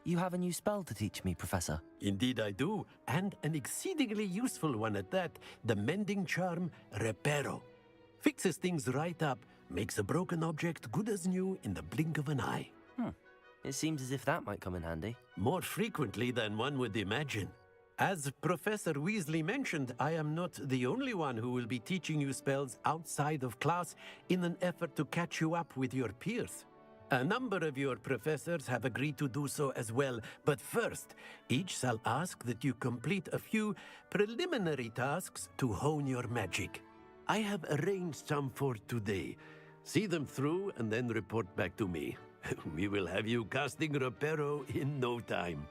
You have a new spell to teach me, Professor. Indeed I do, and an exceedingly useful one at that. The mending charm, Reparo. Fixes things right up, makes a broken object good as new in the blink of an eye. It seems as if that might come in handy. More frequently than one would imagine. As Professor Weasley mentioned, I am not the only one who will be teaching you spells outside of class in an effort to catch you up with your peers. A number of your professors have agreed to do so as well, but first, each shall ask that you complete a few preliminary tasks to hone your magic. I have arranged some for today. See them through and then report back to me. We will have you casting Reparo in no time.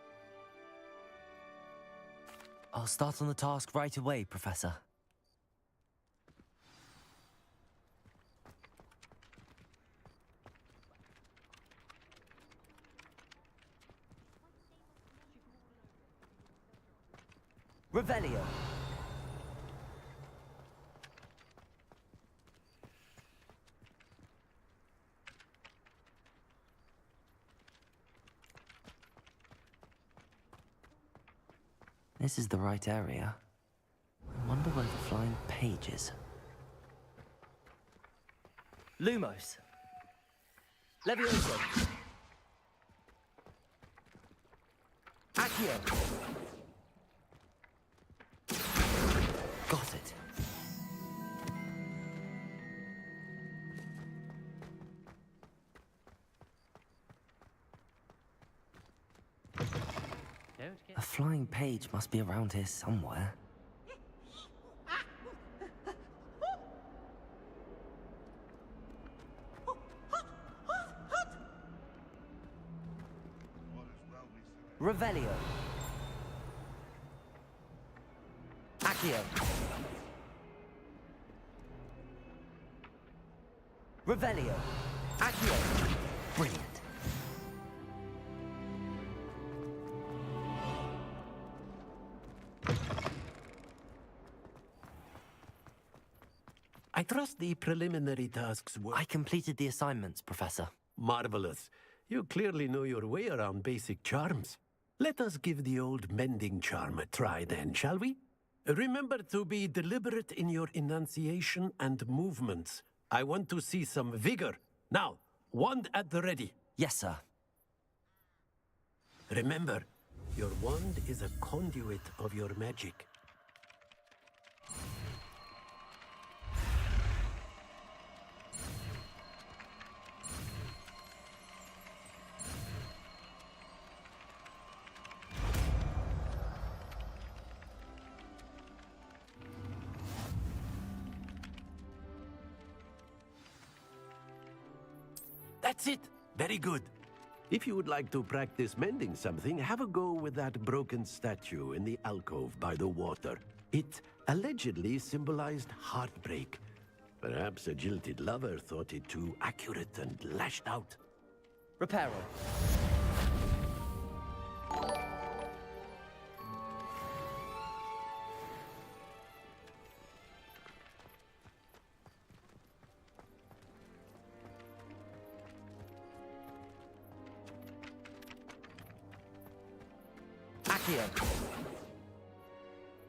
I'll start on the task right away, Professor. Revelio. This is the right area. I wonder where the flying page is. Lumos. Levioso. Accio. Got it. A flying page must be around here somewhere. Revelio. Accio. Revelio. Accio. Brilliant. I trust the preliminary tasks were... I completed the assignments, Professor. Marvelous. You clearly know your way around basic charms. Let us give the old mending charm a try then, shall we? Remember to be deliberate in your enunciation and movements. I want to see some vigor. Now, wand at the ready. Yes, sir. Remember, your wand is a conduit of your magic. That's it. Very good. If you would like to practice mending something, have a go with that broken statue in the alcove by the water. It allegedly symbolized heartbreak. Perhaps a jilted lover thought it too accurate and lashed out. Reparo.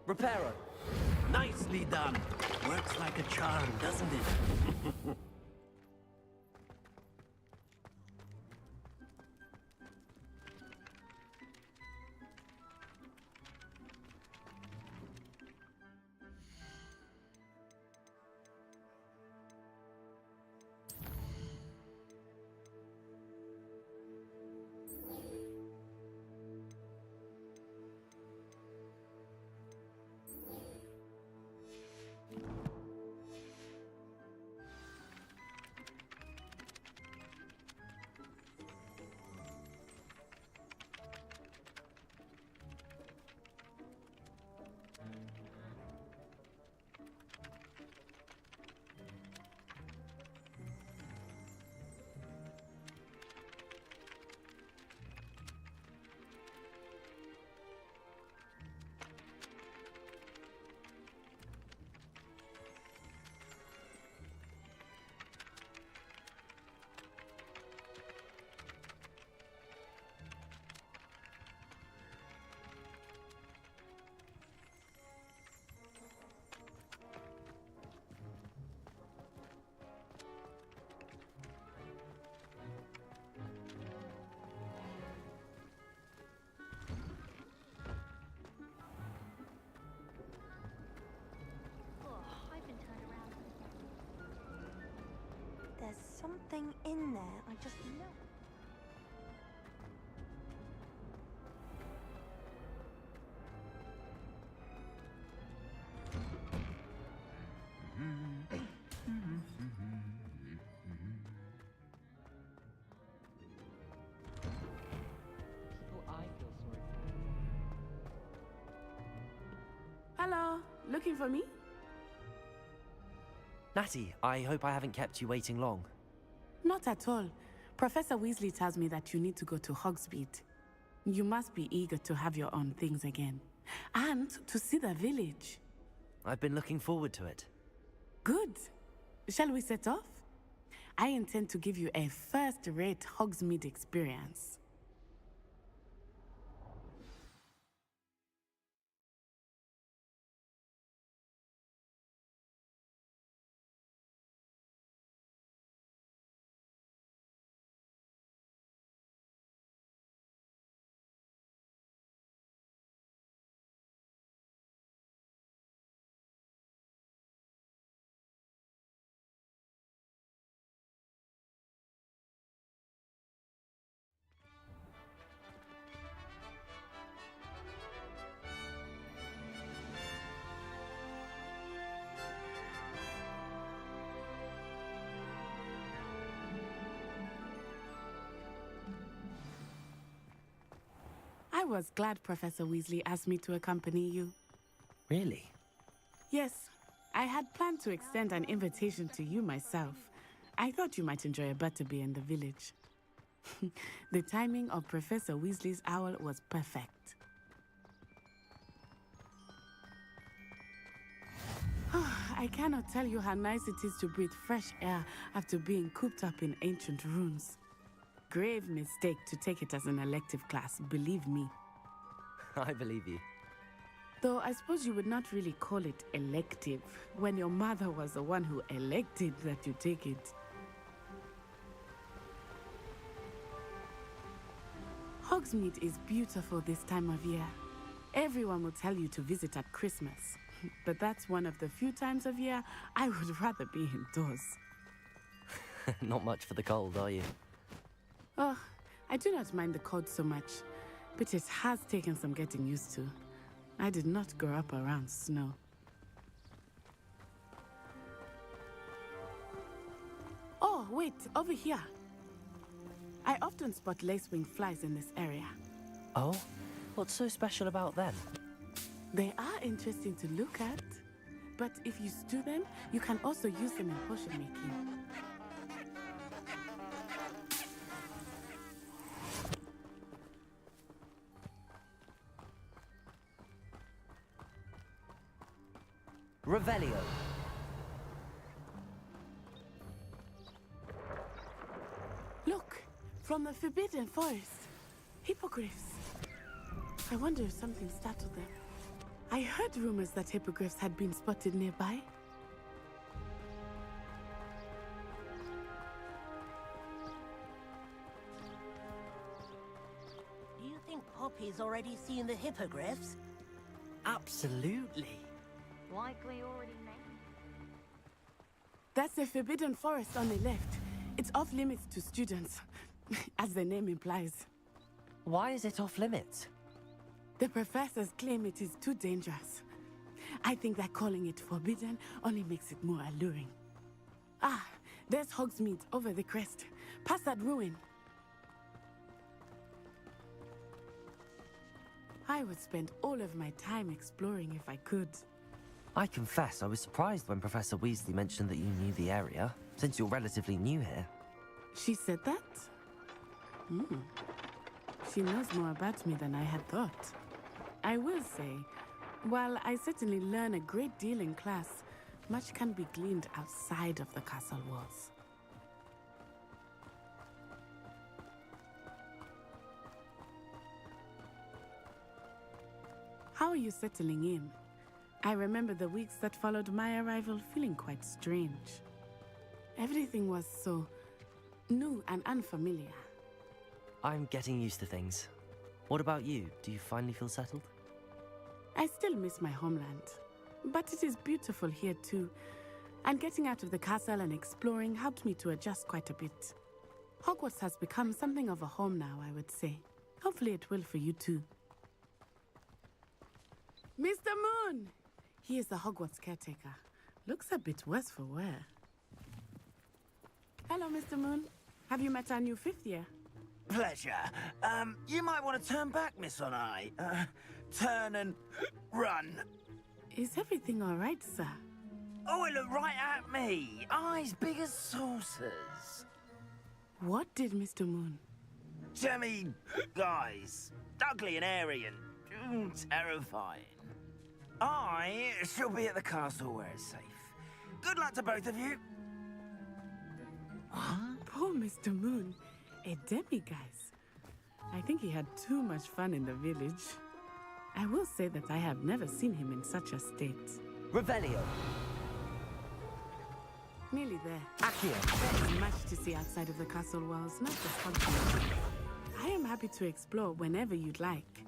Reparo. Nicely done. Works like a charm, doesn't it? something in there. I just know. People I feel sorry for. Hello, looking for me? Natty, I hope I haven't kept you waiting long. Not at all. Professor Weasley tells me that you need to go to Hogsmeade. You must be eager to have your own things again. And to see the village. I've been looking forward to it. Good. Shall we set off? I intend to give you a first-rate Hogsmeade experience. I was glad Professor Weasley asked me to accompany you. Really? Yes, I had planned to extend an invitation to you myself. I thought you might enjoy a butterbeer in the village. The timing of Professor Weasley's owl was perfect. I cannot tell you how nice it is to breathe fresh air after being cooped up in ancient ruins. Grave mistake to take it as an elective class, believe me. I believe you. Though I suppose you would not really call it elective when your mother was the one who elected that you take it. Hogsmeade is beautiful this time of year. Everyone will tell you to visit at Christmas, but that's one of the few times of year I would rather be indoors. Not much for the cold, are you? Oh, I do not mind the cold so much, but it has taken some getting used to. I did not grow up around snow. Oh, wait, over here. I often spot lacewing flies in this area. Oh? What's so special about them? They are interesting to look at, but if you stew them, you can also use them in potion making. Revelio. Look, from the Forbidden Forest. Hippogriffs. I wonder if something startled them. I heard rumors that hippogriffs had been spotted nearby. Do you think Poppy's already seen the hippogriffs? Absolutely. Likely already named. That's the Forbidden Forest on the left. It's off limits to students, as the name implies. Why is it off limits? The professors claim it is too dangerous. I think that calling it forbidden only makes it more alluring. Ah, there's Hogsmeade over the crest. Past that ruin. I would spend all of my time exploring if I could. I confess I was surprised when Professor Weasley mentioned that you knew the area, since you're relatively new here. She said that? She knows more about me than I had thought. I will say, while I certainly learn a great deal in class, much can be gleaned outside of the castle walls. How are you settling in? I remember the weeks that followed my arrival feeling quite strange. Everything was so new and unfamiliar. I'm getting used to things. What about you? Do you finally feel settled? I still miss my homeland, but it is beautiful here too. And getting out of the castle and exploring helped me to adjust quite a bit. Hogwarts has become something of a home now, I would say. Hopefully it will for you too. Mr. Moon! He is the Hogwarts caretaker. Looks a bit worse for wear. Hello, Mr. Moon. Have you met our new 5th year? Pleasure. You might want to turn back, Miss Onai. Turn and run. Is everything all right, sir? Oh, it looked right at me. Eyes big as saucers. What did Mr. Moon? Jemmy, guys. Ugly and airy and terrifying. I shall be at the castle where it's safe. Good luck to both of you. Poor Mr. Moon. A demi-guise. I think he had too much fun in the village. I will say that I have never seen him in such a state. Revelio. Nearly there. Accio. There's much to see outside of the castle walls, not just Hogwarts. I am happy to explore whenever you'd like.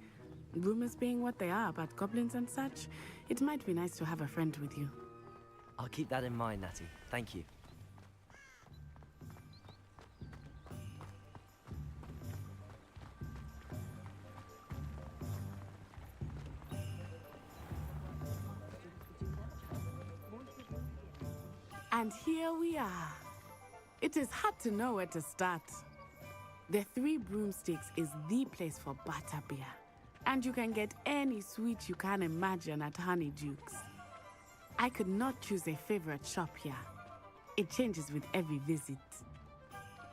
Rumors being what they are about goblins and such, it might be nice to have a friend with you. I'll keep that in mind, Natty. Thank you. And here we are. It is hard to know where to start. The Three Broomsticks is the place for butterbeer. And you can get any sweet you can imagine at Honeydukes. I could not choose a favorite shop here. It changes with every visit.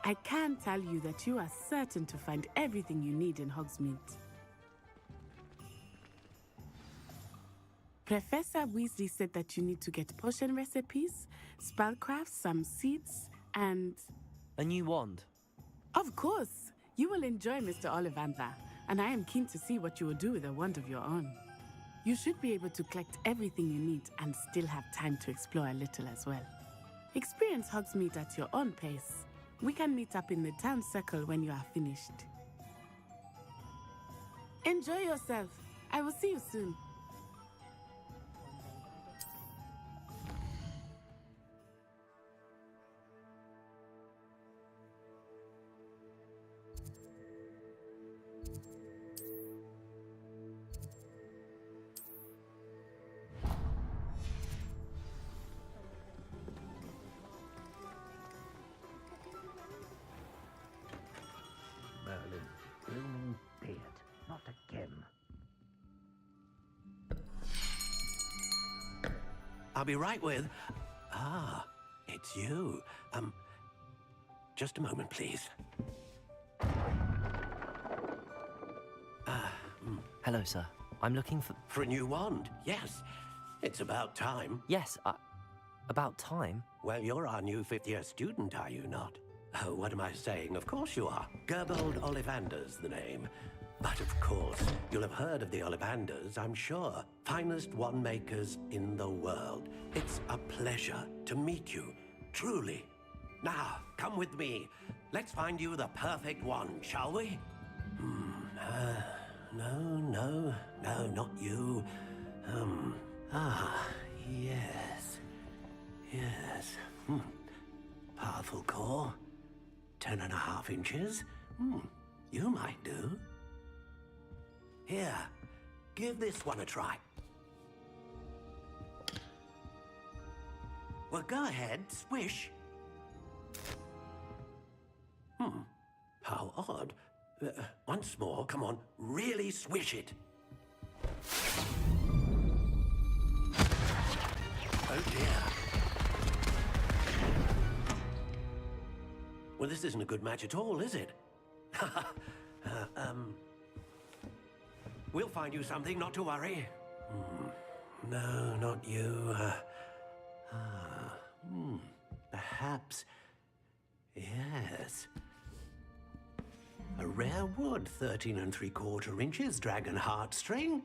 I can tell you that you are certain to find everything you need in Hogsmeade. Professor Weasley said that you need to get potion recipes, spellcrafts, some seeds, and... A new wand. Of course! You will enjoy Mr. Ollivander, and I am keen to see what you will do with a wand of your own. You should be able to collect everything you need and still have time to explore a little as well. Experience Hogsmeade at your own pace. We can meet up in the town circle when you are finished. Enjoy yourself. I will see you soon. Merlin, blooming beard, not again. I'll be right with... Ah, it's you. Just a moment, please. Hello, sir. I'm looking for... For a new wand, yes. It's about time. Yes, about time. Well, you're our new 5th-year student, are you not? Oh, what am I saying? Of course you are. Gerbold Ollivander's the name. But of course, you'll have heard of the Ollivanders, I'm sure. Finest wand makers in the world. It's a pleasure to meet you, truly. Now, come with me. Let's find you the perfect wand, shall we? No, not you. Yes. Powerful core. 10.5 inches. You might do. Here, give this one a try. Well, go ahead, swish. How odd. Once more, come on, really swish it. Oh dear. Well, this isn't a good match at all, is it? We'll find you something, not to worry. No, not you. Perhaps... Yes. A rare wood, 13 3/4 inches, dragon heartstring.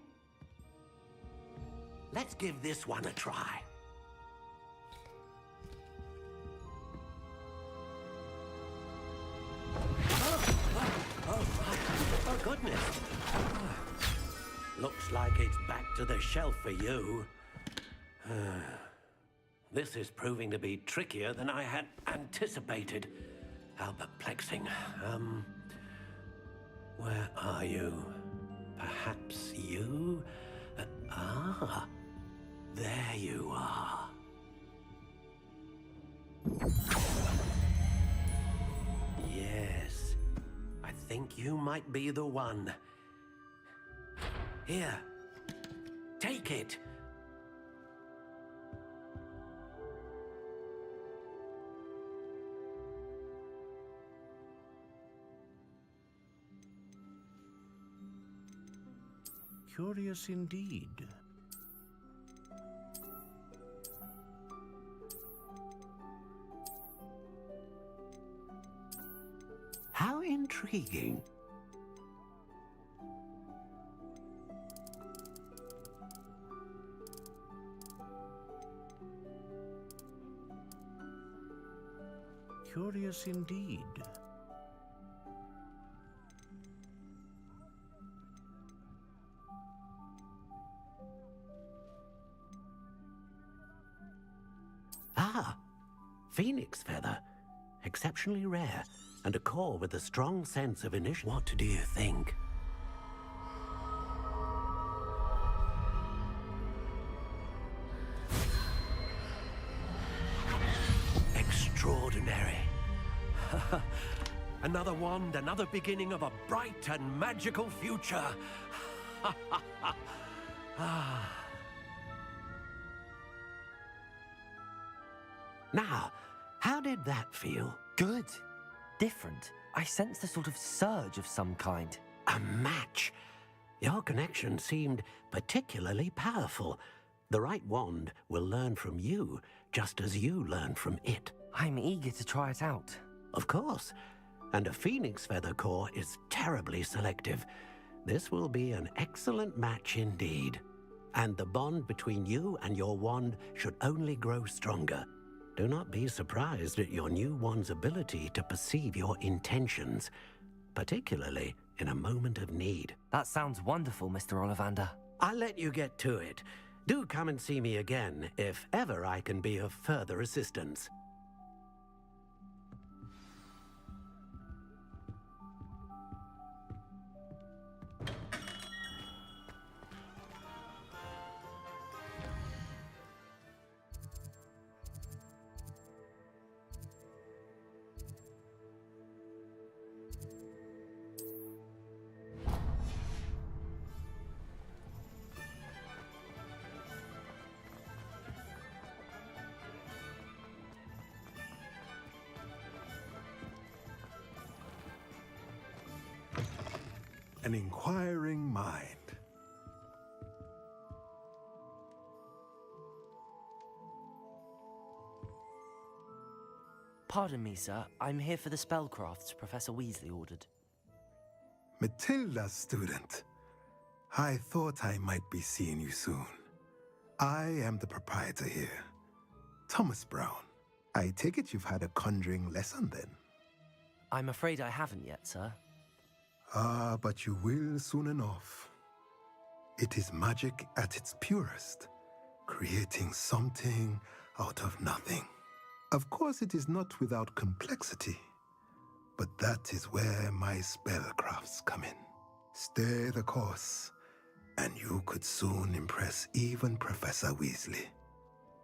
Let's give this one a try. Oh, goodness. Looks like it's back to the shelf for you. This is proving to be trickier than I had anticipated. How perplexing. Where are you? Perhaps you? There you are. Yes, I think you might be the one. Here, take it. Curious indeed. How intriguing. Curious indeed. Ah, phoenix feather. Exceptionally rare, and a core with a strong sense of initiative. What do you think? Extraordinary. Another wand, another beginning of a bright and magical future. Now, how did that feel? Good. Different. I sensed a sort of surge of some kind. A match. Your connection seemed particularly powerful. The right wand will learn from you, just as you learn from it. I'm eager to try it out. Of course. And a phoenix feather core is terribly selective. This will be an excellent match indeed. And the bond between you and your wand should only grow stronger. Do not be surprised at your new wand's ability to perceive your intentions, particularly in a moment of need. That sounds wonderful, Mr. Ollivander. I'll let you get to it. Do come and see me again if ever I can be of further assistance. An inquiring mind. Pardon me, sir. I'm here for the spellcrafts Professor Weasley ordered. Matilda's student. I thought I might be seeing you soon. I am the proprietor here, Thomas Brown. I take it you've had a conjuring lesson then? I'm afraid I haven't yet, sir. Ah, but you will soon enough. It is magic at its purest, creating something out of nothing. Of course, it is not without complexity, but that is where my spellcrafts come in. Stay the course, and you could soon impress even Professor Weasley.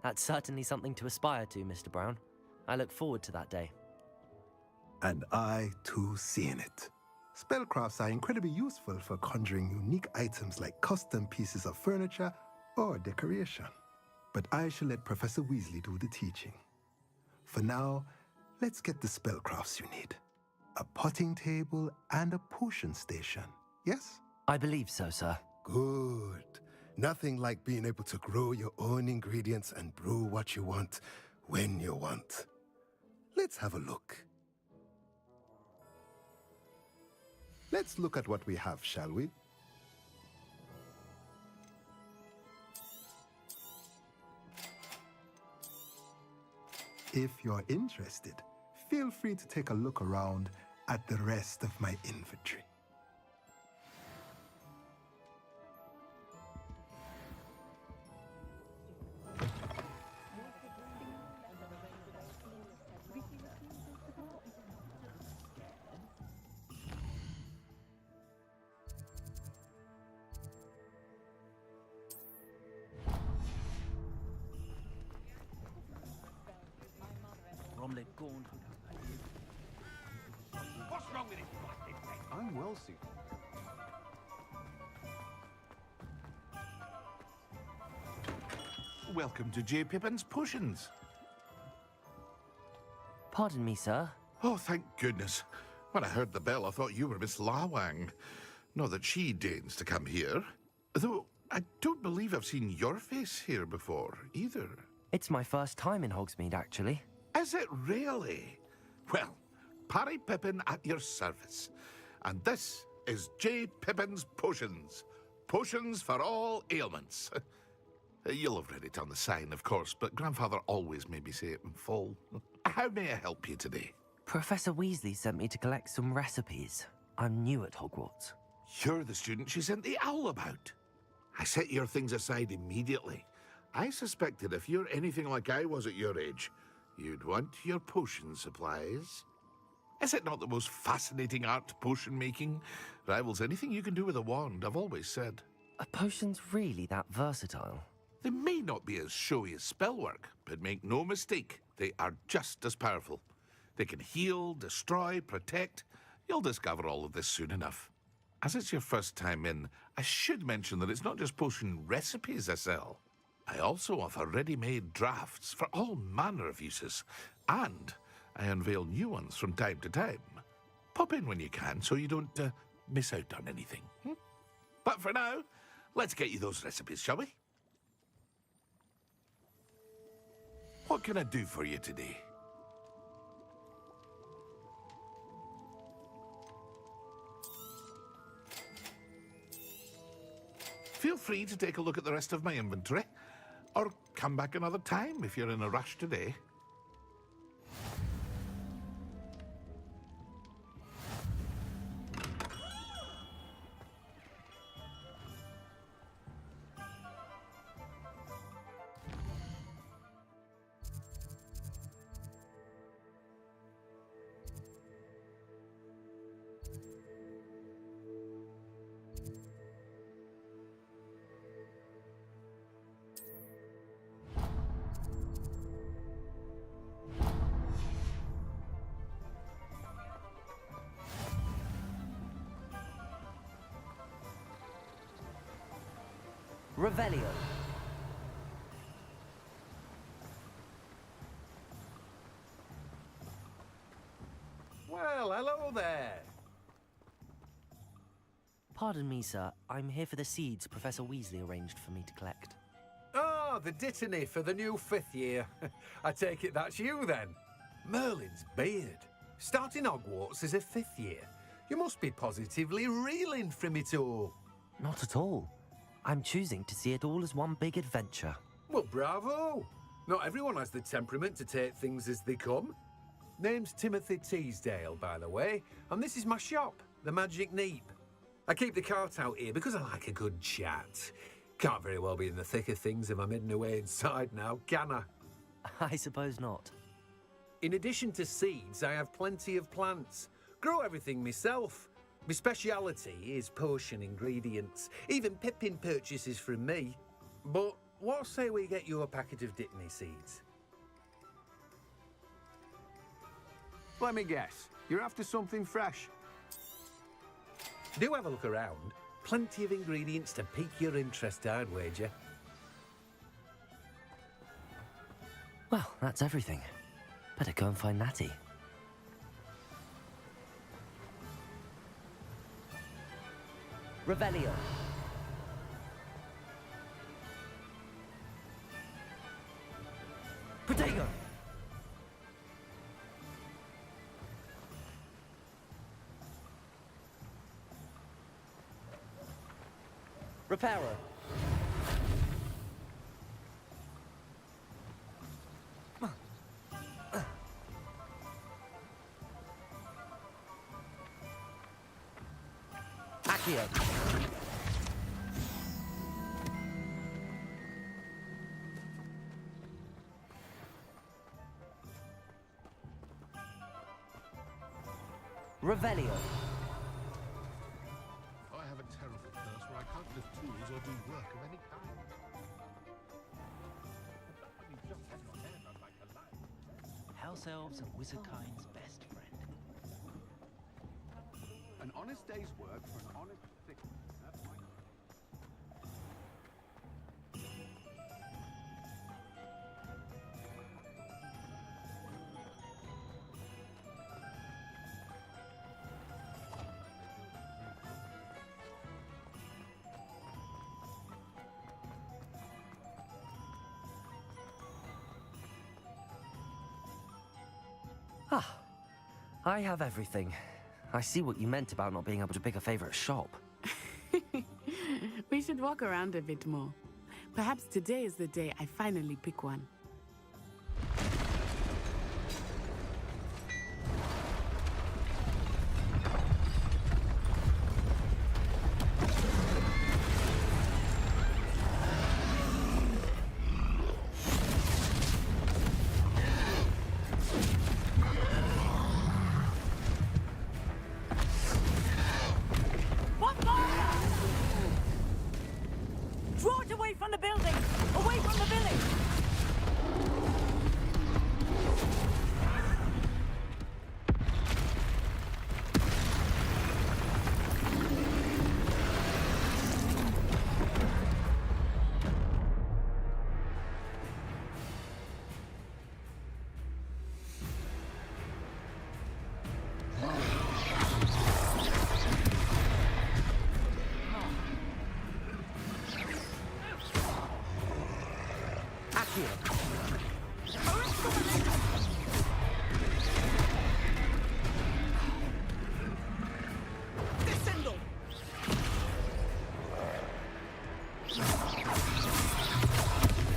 That's certainly something to aspire to, Mr. Brown. I look forward to that day. And I, too, seeing it. Spellcrafts are incredibly useful for conjuring unique items like custom pieces of furniture or decoration. But I shall let Professor Weasley do the teaching. For now, let's get the spellcrafts you need. A potting table and a potion station, yes? I believe so, sir. Good. Nothing like being able to grow your own ingredients and brew what you want when you want. Let's have a look. Let's look at what we have, shall we? If you're interested, feel free to take a look around at the rest of my inventory. omelette gone. What's wrong with this plastic thing? I'm well suited. Welcome to J. Pippin's Potions. Pardon me, sir. Oh, thank goodness. When I heard the bell, I thought you were Miss Lawang. Not that she deigns to come here. Though, I don't believe I've seen your face here before, either. It's my first time in Hogsmeade, actually. Is it really? Well, Parry Pippin at your service. And this is J. Pippin's Potions. Potions for all ailments. You'll have read it on the sign, of course, but Grandfather always made me say it in full. How may I help you today? Professor Weasley sent me to collect some recipes. I'm new at Hogwarts. You're the student she sent the owl about. I set your things aside immediately. I suspected if you're anything like I was at your age, you'd want your potion supplies. Is it not the most fascinating art, potion making? Rivals anything you can do with a wand, I've always said. Are potions really that versatile? They may not be as showy as spellwork, but make no mistake, they are just as powerful. They can heal, destroy, protect. You'll discover all of this soon enough. As it's your first time in, I should mention that it's not just potion recipes I sell. I also offer ready-made drafts for all manner of uses, and I unveil new ones from time to time. Pop in when you can so you don't miss out on anything. But for now, let's get you those recipes, shall we? What can I do for you today? Feel free to take a look at the rest of my inventory, or come back another time if you're in a rush today. Revelio. Well, hello there. Pardon me, sir. I'm here for the seeds Professor Weasley arranged for me to collect. Oh, the dittany for the new 5th year. I take it that's you then. Merlin's beard. Starting Hogwarts as a 5th year. You must be positively reeling from it all. Not at all. I'm choosing to see it all as one big adventure. Well, bravo. Not everyone has the temperament to take things as they come. Name's Timothy Teasdale, by the way, and this is my shop, the Magic Neep. I keep the cart out here because I like a good chat. Can't very well be in the thick of things if I'm hidden away inside now, can I? I suppose not. In addition to seeds, I have plenty of plants. Grow everything myself. My speciality is potion ingredients. Even Pippin purchases from me. But what say we get you a packet of Dittany seeds? Let me guess. You're after something fresh. Do have a look around. Plenty of ingredients to pique your interest, I'd wager. Well, that's everything. Better go and find Natty. Revelio. Protego. Reparo. Accio. Revelio. I have a terrible curse where I can't lift tools or do work of any kind. How ourselves a wizardkind's best friend. An honest day's work for an honest thing. That's my... Ah, I have everything. I see what you meant about not being able to pick a favorite shop. We should walk around a bit more. Perhaps today is the day I finally pick one. Draw it away from the building! Away from the village!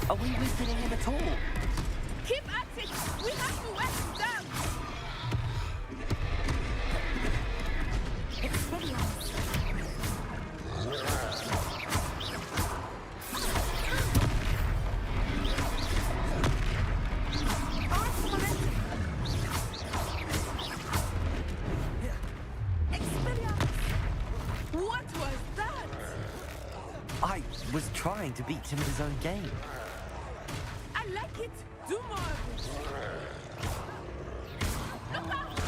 Are we weakening him at all? Keep at it! We have to wear him down! What was that? I was trying to beat him at his own game. I like it! Do more of it! Look out!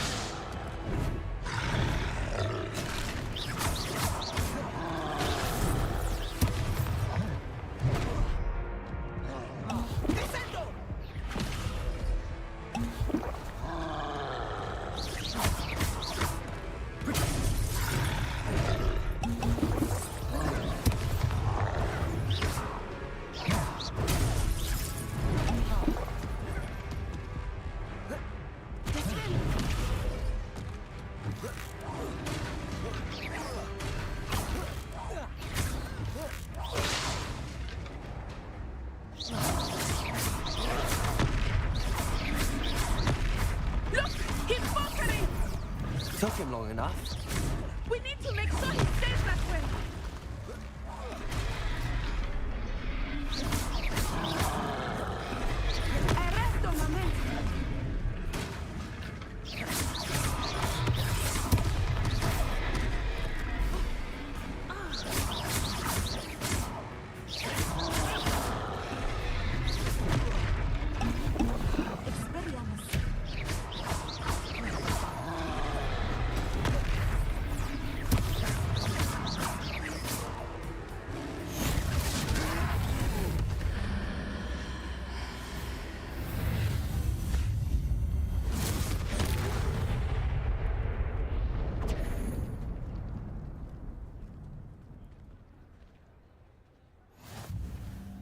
Took him long enough. We need to make sure he stays that way. Arresto momento.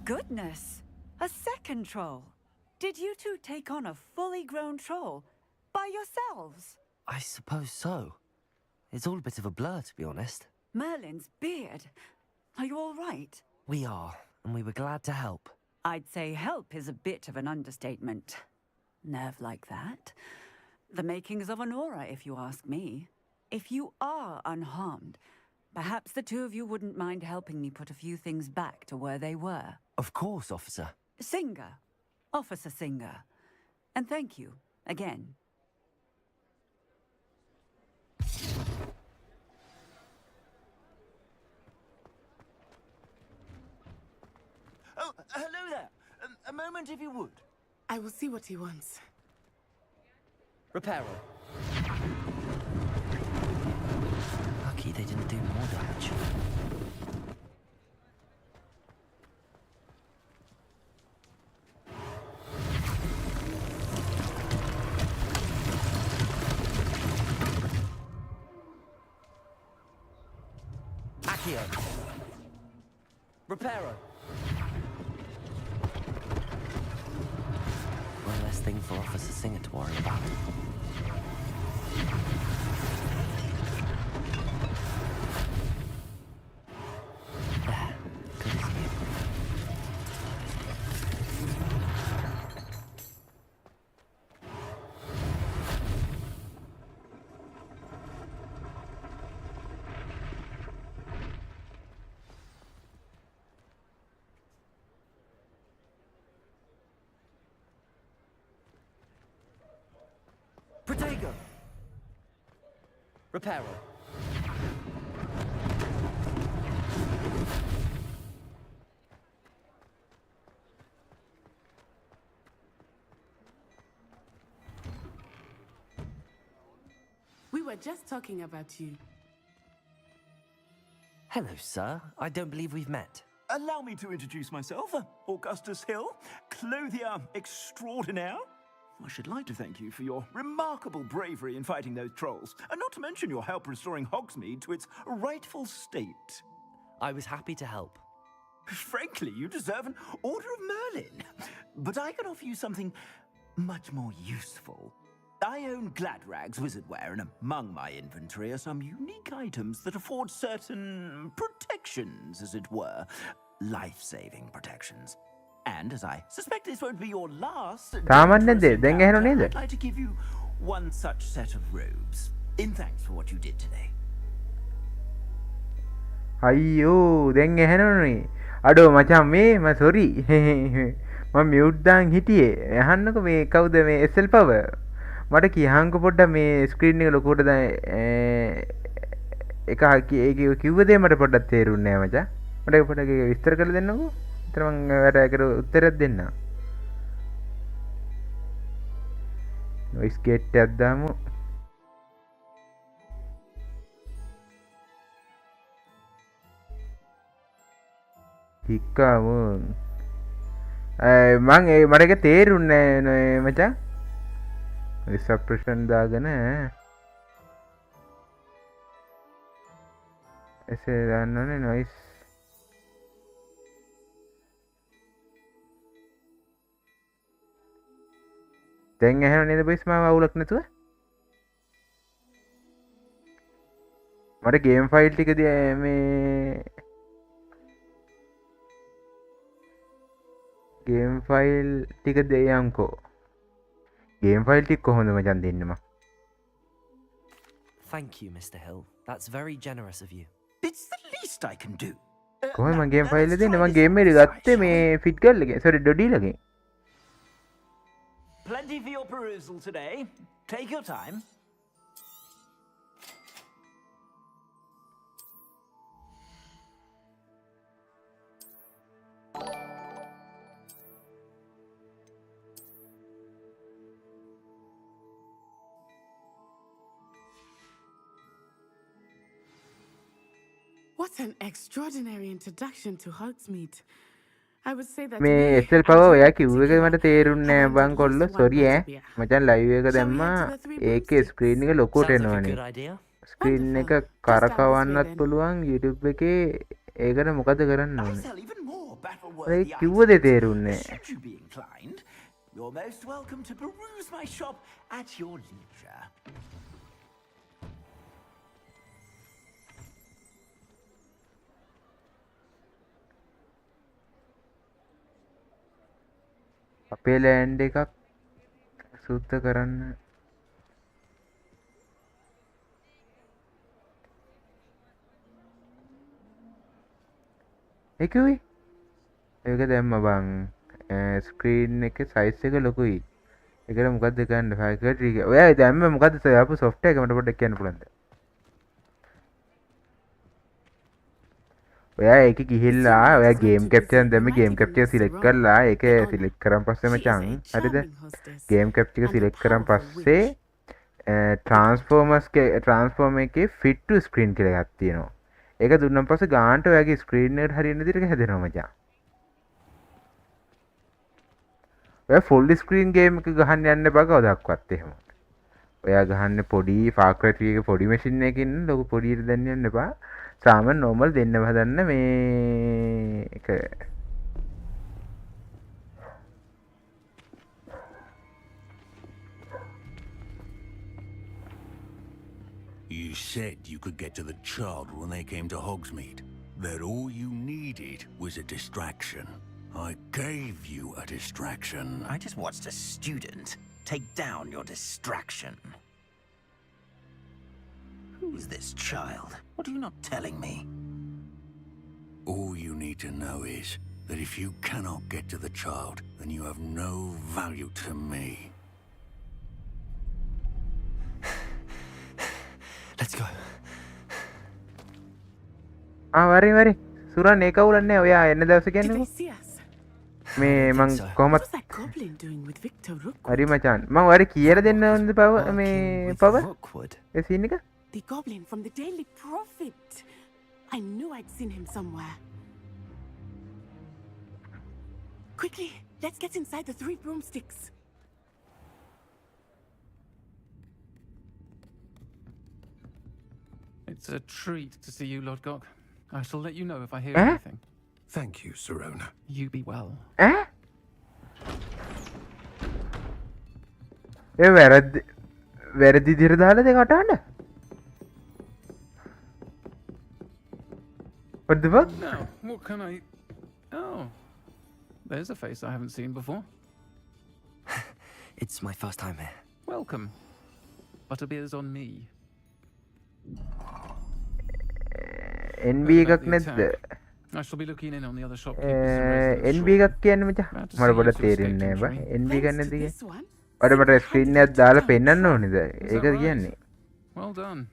Goodness! A second troll! Did you two take on a fully grown troll by yourselves? I suppose so. It's all a bit of a blur, to be honest. Merlin's beard. Are you all right? We are, and we were glad to help. I'd say help is a bit of an understatement. Nerve like that. The makings of an aura, if you ask me. If you are unharmed, perhaps the two of you wouldn't mind helping me put a few things back to where they were. Of course, officer. Singer. Officer Singer. And thank you, again. Oh, hello there. A moment if you would. I will see what he wants. Reparo. Lucky they didn't do more damage. Accio. Reparo. One less thing for Officer Singer to worry about. There. Good as new. Protego! Reparo. We were just talking about you. Hello, sir. I don't believe we've met. Allow me to introduce myself, Augustus Hill, clothier extraordinaire. I should like to thank you for your remarkable bravery in fighting those trolls, and not to mention your help restoring Hogsmeade to its rightful state. I was happy to help. Frankly, you deserve an Order of Merlin. But I can offer you something much more useful. I own Gladrag's wizardware, and among my inventory are some unique items that afford certain protections, as it were. Life-saving protections. And as I suspect this won't be your last, I'd like to give you one such set of robes, in thanks for what you did today. අයියෝ දැන් ඇහෙනවනේ අඩෝ මචං මේ sorry මම mute දාන් හිටියේ අහන්නකො මේ කවුද මේ SL power මට කියහන්කො පොඩ්ඩක් මේ ස්ක්‍රීන් එක ලොකුවට දැන් එක ඒක කිව්ව දේ මට පොඩ්ඩක් තේරුන්නේ නැහැ මචං මට ඒක පොඩ්ඩක් ඒක විස්තර කරලා දෙන්නකෝ එතන මම ඔයාලට ඒකට උත්තරයක් දෙන්න නොයිස් ගේට් එකක් දාමු හික්කාමුන් මං මට ඒක තේරුන්නේ නැහැ මචං සප්‍රෙෂන් දාගෙන එසේ දාන්නනේ නොයිස් දැන් ඇහෙනව නේද බයිස් මාව අවුලක් නැතුව මට ගේම් ෆයිල් ටික මේ ගේම් ෆයිල් ටික දෙයන්කෝ ගේම් ෆයිල් ටික කොහොමද මචං දෙන්නම Thank you, Mr. Hill. That's very generous of you. It's the least I can do. කොහොමද මම ගේම් ෆයිල් එක දෙන්නේ මම ගේම් එක ගත්තේ මේ ෆිට කරලා එකේ sorry ඩොඩීලගේ Plenty for your perusal today. Take your time. What an extraordinary introduction to Hogsmeade. I would say that මේ SL power ඔයා කිව්ව එක මට තේරුන්නේ නැහැ බං කොල්ලෝ සෝරි මචං ලයිව් එක දැම්මා ඒකේ ස්ක්‍රීන් එක ලොකුට එනවනේ ස්ක්‍රීන් එක කරකවන්නත් පුළුවන් YouTube එකේ ඒකට මොකද කරන්න ඕනේ ඒ කිව්ව දේ තේරුන්නේ You're most welcome to peruse my shop at your leisure. අපේ ලෑන්ඩ් එකක් සූත්‍ර කරන්න ඒකුයි ඒක දැම්ම බං ස්ක්‍රීන් එක සයිස් එක ලොකුයි ඒකට මොකද්ද කරන්න ෆැකල්ටි එක ඔයා දැම්ම මොකද්ද සොයාපු සොෆ්ට්වෙයාර් එක මට පොඩ්ඩක් කියන්න පුළුවන්ද ඔයා ඒක ගිහිල්ලා ඔයා ගේම් කැප්චර් දැම්ම ගේම් කැප්චර් සිලෙක්ට් කරලා ඒක සිලෙක්ට් කරන් පස්සේ මචං හරිද ගේම් කැප්චර් එක සිලෙක්ට් කරන් පස්සේ ට්‍රන්ස්ෆෝර්ම එකේ ෆිට්ටු ස්ක්‍රීන් කියල එකක් තියෙනවා. ඒක දුන්නම් පස්සේ ගානට ඔයාගේ ස්ක්‍රීන් එකට හරියන විදිහට හැදෙනවා මචං. ඔය ෆුල් ස්ක්‍රීන් ගේම් එක ගහන්න යන්න එපා කවදාවත් එහෙම. ඔයා ගහන්න පොඩි Far Cry 3 එකේ පොඩි මැෂින් එකකින් ලොකු පොඩියට දෙන්න යන්න එපා. සාමාන්‍ය නෝමල් දෙන්න හදන්න මේ එක. You said you could get to the child when they came to Hogsmeade. That all you needed was a distraction. I gave you a distraction. I just watched a student take down your distraction. Who's this child? What are you not telling me? All you need to know is that if you cannot get to the child, then you have no value to me. Let's go. වරි සුරන් ඒ කවුලන්නේ ඔයා එන්න දවස කියන්නේ මේ මං කොහොමත් හරි මචන් මං වරි කියලා දෙන්න ඕනද පව මේ පව ඒ සීන් එක The goblin from the Daily Prophet. I knew I'd seen him somewhere. Quickly, let's get inside the 3 broomsticks. It's a treat to see you, Lodgok. I shall let you know if I hear anything. Thank you, Sirona. You be well. ඒ වැරදි දිර දාලා දෙක කටහඬ. What the fuck? Now, what can I... Oh, there's a face I haven't seen before. It's my first time here. Welcome. Butterbeer's on me. NB එකක් නැද්ද? I shall be looking in on the other shopkeepers. NB එකක් කියන්නේ මචං. මට පොඩ්ඩක් තේරෙන්නේ නැහැ බා. NB එකක් නැද්ද කියන්නේ? මට ස්ක්‍රීන් එකක් දාලා පෙන්නන්න ඕනේද? ඒක කියන්නේ. Well done.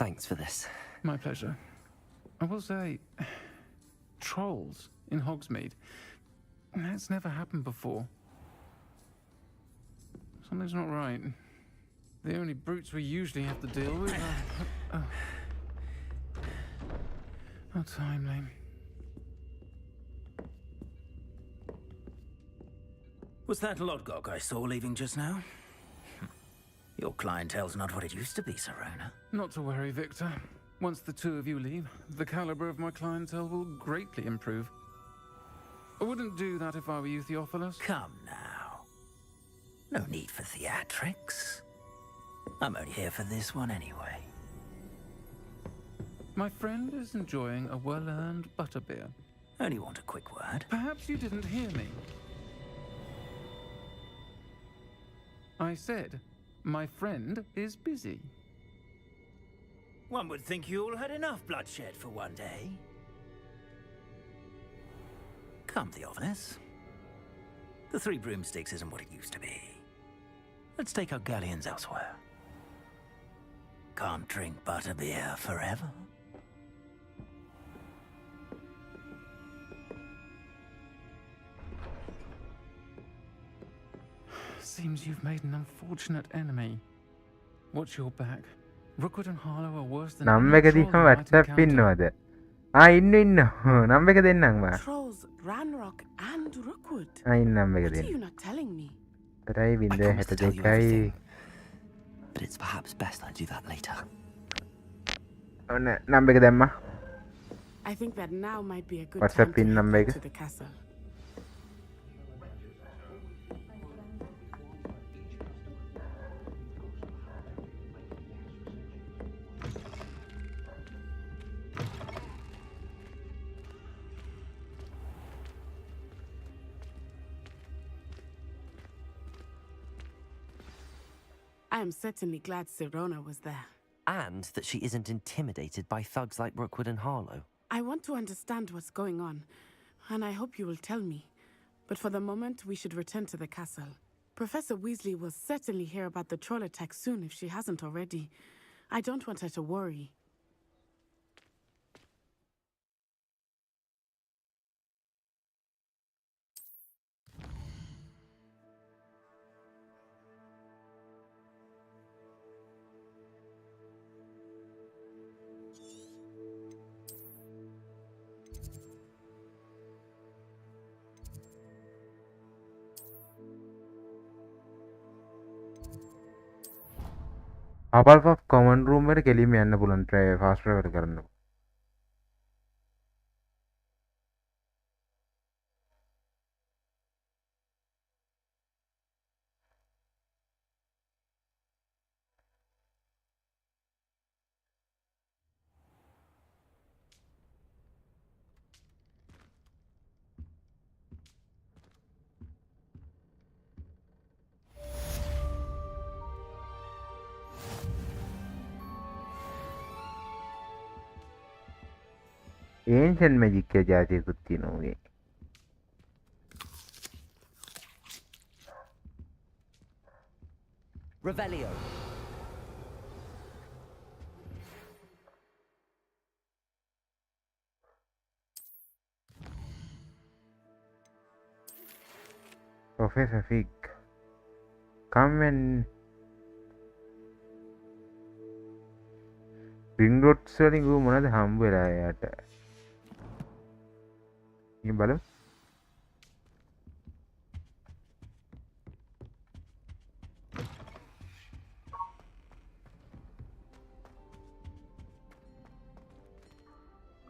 Thanks for this. My pleasure. I will say, trolls in Hogsmeade. That's never happened before. Something's not right. The only brutes we usually have to deal with are... How timely. Was that Lodgok I saw leaving just now? Your clientele's not what it used to be, Sirona. Not to worry, Victor. Once the two of you leave, the caliber of my clientele will greatly improve. I wouldn't do that if I were you, Theophilus. Come now. No need for theatrics. I'm only here for this one anyway. My friend is enjoying a well-earned butterbeer. Only want a quick word. Perhaps you didn't hear me. I said, my friend is busy. One would think you all had enough bloodshed for one day. Come, Theophilus. The 3 broomsticks isn't what it used to be. Let's take our galleons elsewhere. Can't drink butterbeer forever. Seems you've made an unfortunate enemy. Watch your back. Rookwood and Harlow are worse than නම් එක දිහා WhatsApp ඉන්නවද? ඉන්න නම් එක දෙන්නම් බා. Trolls, Ranrock and Rookwood. ඉන්න නම් එක What are දෙන්න. you not telling me? තරයි බින්ද 62යි. But it's perhaps best I do that later. ඔන්න නම් එක දැම්මා. I think that now might be a good WhatsApp time pin to number head එක. back to the castle. I am certainly glad Sirona was there. And that she isn't intimidated by thugs like Rookwood and Harlow. I want to understand what's going on, and I hope you will tell me. But for the moment, we should return to the castle. Professor Weasley will certainly hear about the troll attack soon if she hasn't already. I don't want her to worry. Hufflepuff common room එකට කෙලින්ම යන්න පුළුවන් fast travel කරන්න. Ancient magic එක ජාතියකුත් තියෙනවා උගේ. Revelio. Professor Fig. Come and Ringrots වලින් ඌ මොනවද හම්බ වෙලා එයාට? ඉතින් බලමු.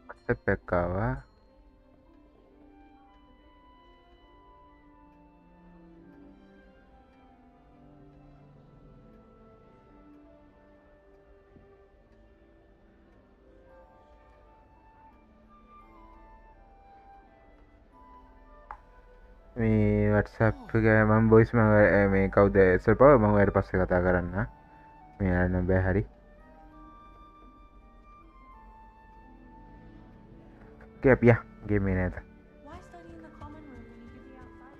WhatsApp එකක් ආවා. මේ WhatsApp එක මම voice මේ කවුද සර්පව මම ඊට පස්සේ කතා කරන්න. මේ අරන බෑ හරි. කැපියා ගේමේ නේද? Why study in the common room when you could be outside?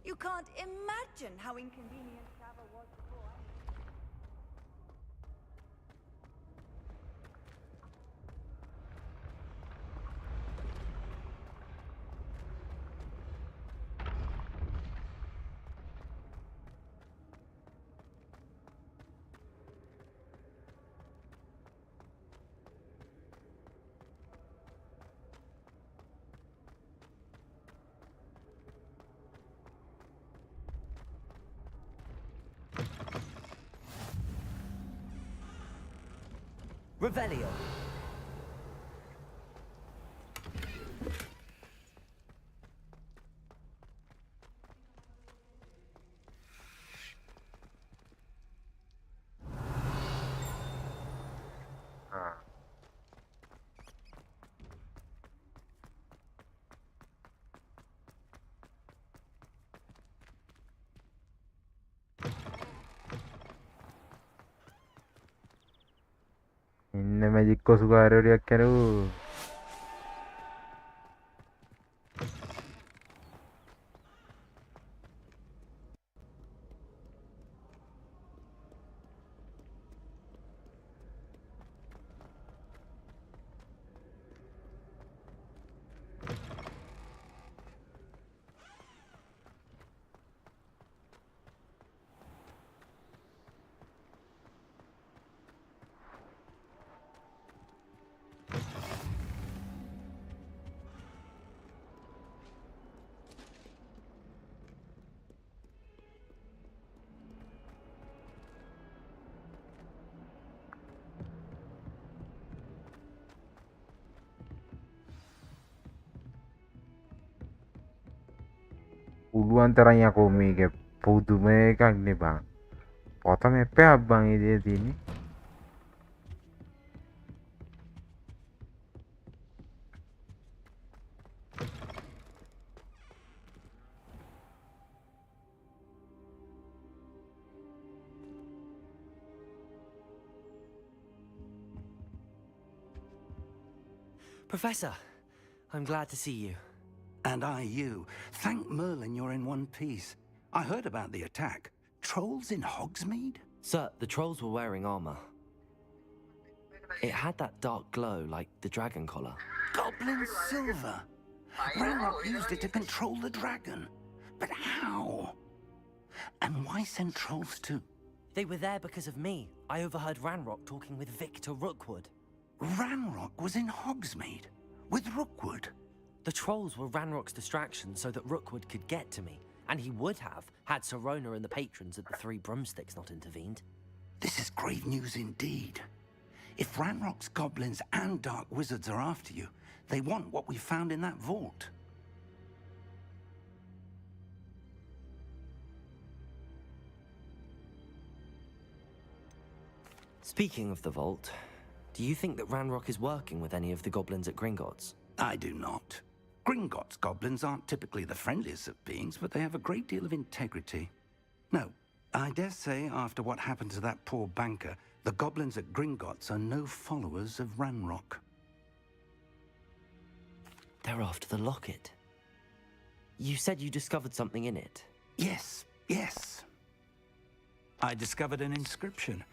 You can't imagine how inconvenient travel was before. Revelio. ඉන්න මැජික් කොසුකාරයෝටියක් කැරූ. පුළුවන් තරම් යකෝ මේක පුදුම එකක් නේ බං. පොතම එප්පයක් බං ඉතින් තියෙන්නේ. Professor, I'm glad to see you. And I you. Thank Merlin you're in one piece. I heard about the attack. Trolls in Hogsmeade? Sir, the trolls were wearing armor. It had that dark glow like the dragon collar. Goblin silver. Ranrock used it to control the dragon. But how? And why send trolls to... They were there because of me. I overheard Ranrock talking with Victor Rookwood. Ranrock was in Hogsmeade with Rookwood. The trolls were Ranrock's distraction so that Rookwood could get to me. And he would have, had Serona and the patrons at the Three Broomsticks not intervened. This is grave news indeed. If Ranrock's goblins and dark wizards are after you, they want what we found in that vault. Speaking of the vault, do you think that Ranrock is working with any of the goblins at Gringotts? I do not. Gringotts goblins aren't typically the friendliest of beings, but they have a great deal of integrity. No, I dare say after what happened to that poor banker, the goblins at Gringotts are no followers of Ranrock. They're after the locket. You said you discovered something in it. Yes, yes. I discovered an inscription.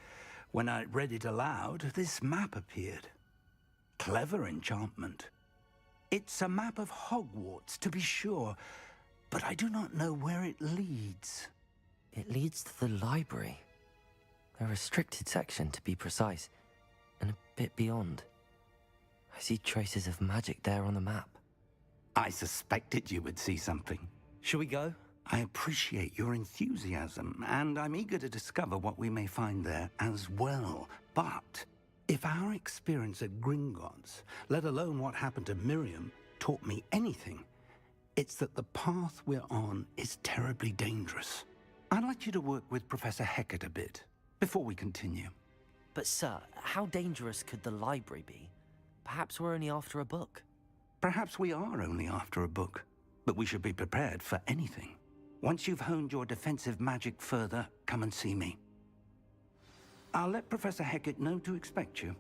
When I read it aloud, this map appeared. Clever enchantment. It's a map of Hogwarts, to be sure, but I do not know where it leads. It leads to the library. A restricted section, to be precise, and a bit beyond. I see traces of magic there on the map. I suspected you would see something. Shall we go? I appreciate your enthusiasm, and I'm eager to discover what we may find there as well. But if our experience at Gringotts, let alone what happened to Miriam, taught me anything, it's that the path we're on is terribly dangerous. I'd like you to work with Professor Hecat a bit before we continue. But sir, how dangerous could the library be? Perhaps we're only after a book. Perhaps we are only after a book, but we should be prepared for anything. Once you've honed your defensive magic further, come and see me. I'll let Professor Hecat know to expect you.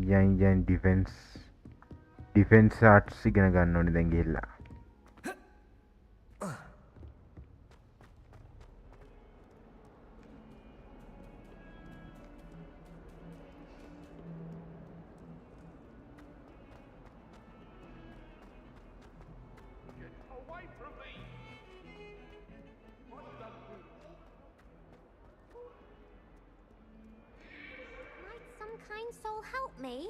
Yang defense arts ඉගෙන ගන්න ඕනේ දැන් ගිහිල්ලා. Kind soul help me?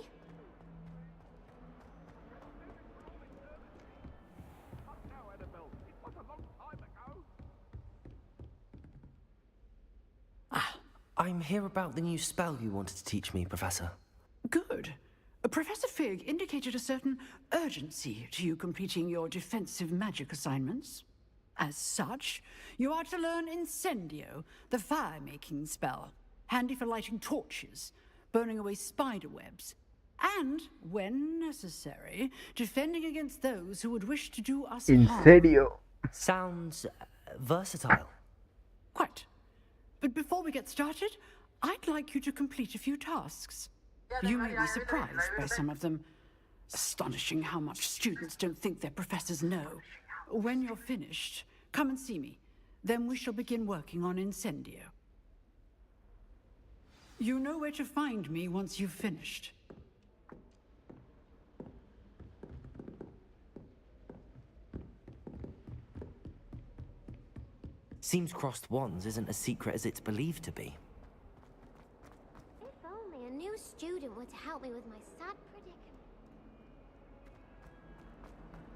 I'm here about the new spell you wanted to teach me, Professor. Good. Professor Fig indicated a certain urgency to you completing your defensive magic assignments. As such, you are to learn Incendio, the fire-making spell, handy for lighting torches, burning away spider webs, and, when necessary, defending against those who would wish to do us harm. Incendio. Sounds versatile. Quite. But before we get started, I'd like you to complete a few tasks. You may be surprised by some of them. Astonishing how much students don't think their professors know. When you're finished, come and see me. Then we shall begin working on Incendio. You know where to find me once you've finished. Seems crossed wands isn't as secret as it's believed to be. If only a new student were to help me with my sad predicament.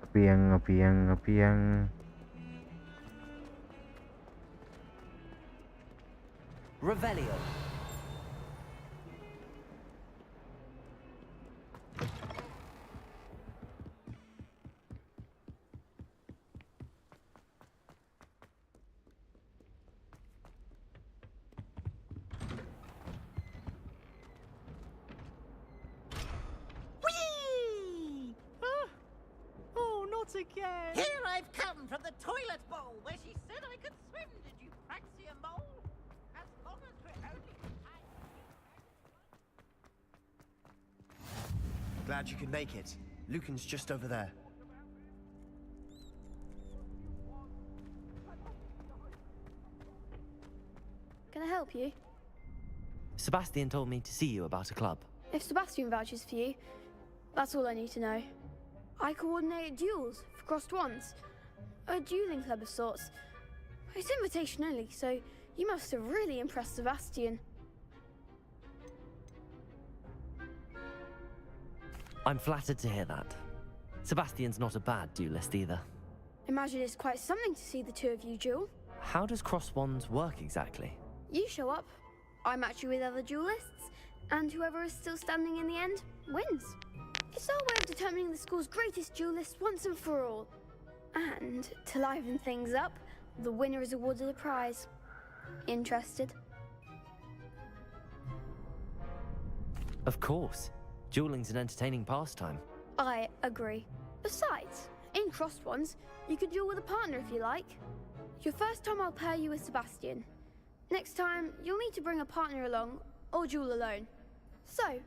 Api yang. Revelio. Again. Here I've come from the toilet bowl where she said I could swim. Did you praxia mole? As long as we're only... Glad you could make it. Lucan's just over there. Can I help you? Sebastian told me to see you about a club. If Sebastian vouches for you, that's all I need to know. I coordinate duels for crossed wands. A dueling club of sorts. It's invitation only, so you must have really impressed Sebastian. I'm flattered to hear that. Sebastian's not a bad duelist either. Imagine it's quite something to see the two of you duel. How does cross wands work exactly? You show up, I match you with other duelists, and whoever is still standing in the end wins. It's our way of determining the school's greatest duelist once and for all. And to liven things up, the winner is awarded a prize. Interested? Of course. Dueling's an entertaining pastime. I agree. Besides, in crossed ones, you could duel with a partner if you like. Your first time I'll pair you with Sebastian. Next time, you'll need to bring a partner along, or duel alone. So,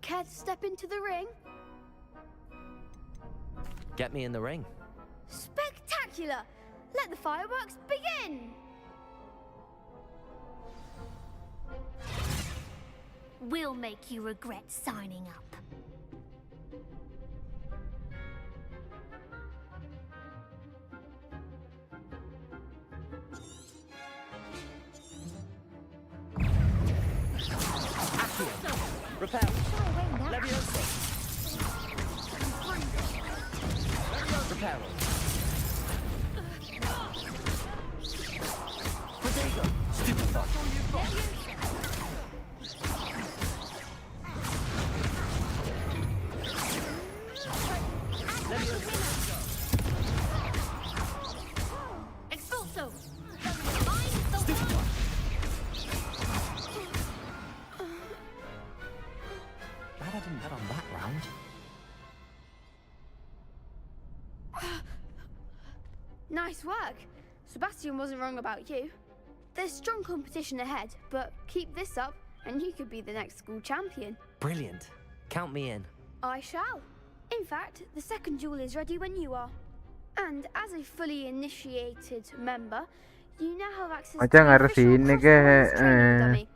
care to step into the ring? Get me in the ring. Spectacular! Let the fireworks begin! We'll make you regret signing up. Repel. Levioso. Repel. Protego. Stupefy. Expulso. Glad I didn't bet on that round. Nice work. Sebastian wasn't wrong about you. There's strong competition ahead, but keep this up and you could be the next school champion. Brilliant. Count me in. I shall. In fact, the second duel is ready when you are. And as a fully initiated member, you now have access to the official crossbones training dummy.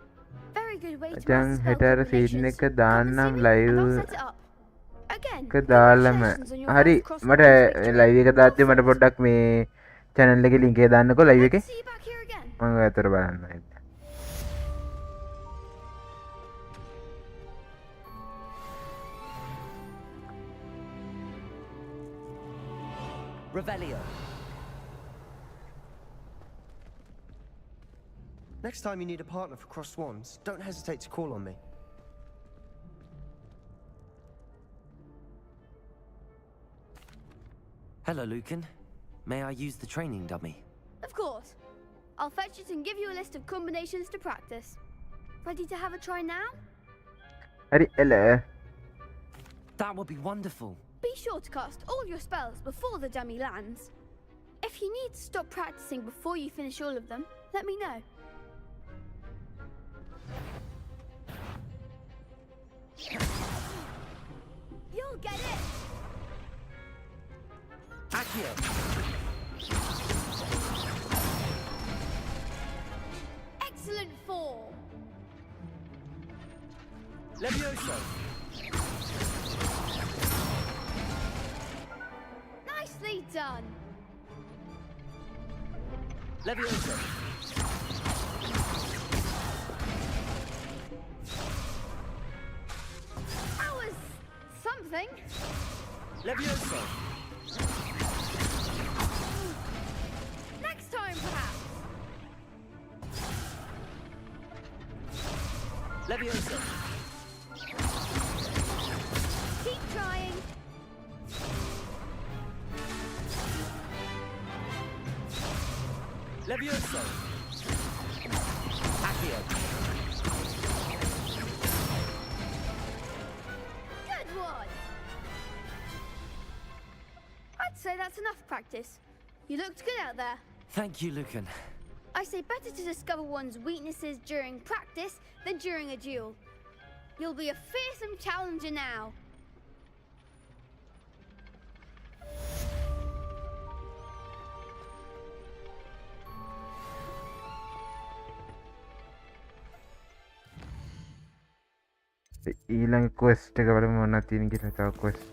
Very good way to master spell combinations. Come and see me and I'll set it up. Again, congratulations on your හරි first crossbones මට victory. Live එක දාද්දි මට පොඩ්ඩක් මේ channel එකේ link එක දාන්නකෝ live එකේ See you back here again. මම අතර බලන්න Revelio. Next time you need a partner for crossed wands, don't hesitate to call on me. Hello, Lucan. May I use the training dummy? Of course. I'll fetch it and give you a list of combinations to practice. Ready to have a try now? හරි එල That would be wonderful. Be sure to cast all your spells before the dummy lands. If you need to stop practicing before you finish all of them, let me know. You'll get it! Accio. Excellent form! Levioso. Nicely done! Levioso. That was something. Levioso. Next time, perhaps. Levioso. Keep trying. Levioso. Accio. Good one. I'd say that's enough practice. You looked good out there. Thank you, Lucan. I say better to discover one's weaknesses during practice than during a duel. You'll be a fearsome challenger now. ඊළඟ quest එක බලමු මොනවද තියෙන කියලා තව quest.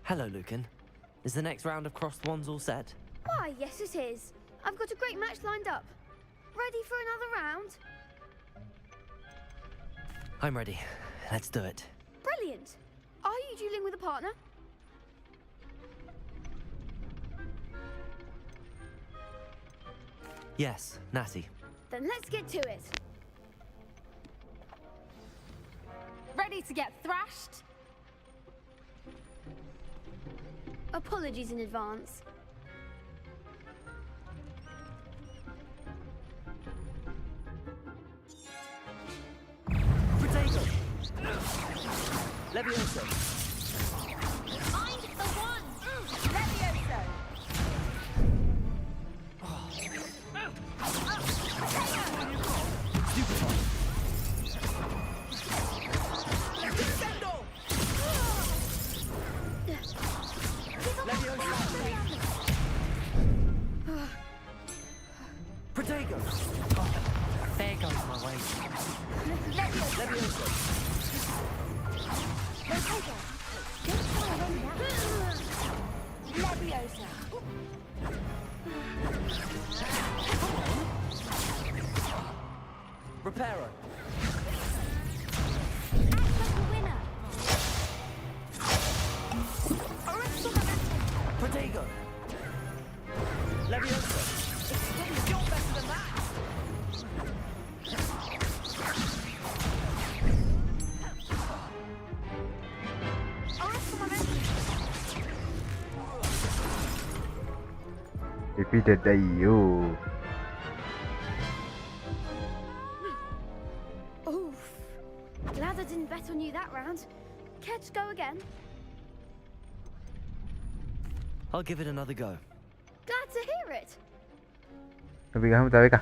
Hello, Lucan. Is the next round of Crossed Wands all set? Why, yes it is. I've got a great match lined up. Ready for another round? I'm ready. Let's do it. Brilliant. Are you dueling with a partner? Yes, Natty. Then let's get to it. Ready to get thrashed? Apologies in advance. Potato! Levioso! Find the one! Levioso! Protego! There goes my weight. Levioso! Leviosa. Reparo! Protego! Levioso! You're better than that! Repeated you. Oof. Glad I didn't bet on you that round. Care to go again? I'll give it another go. Glad to hear it. අපි ගහමු තව එකක්.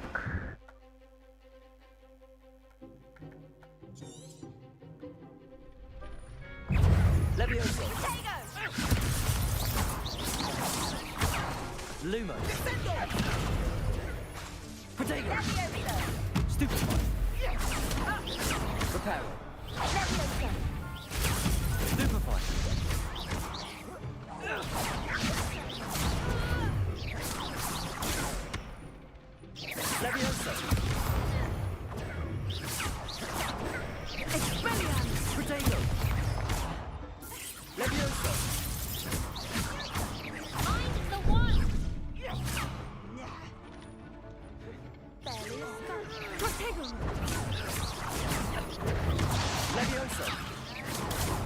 Levioso! Lumo! Protego! Stupefy! Reparo! Stupefy! Levioso! Expelliarmus! Protego! Levioso! Find the one! Protego! Levioso!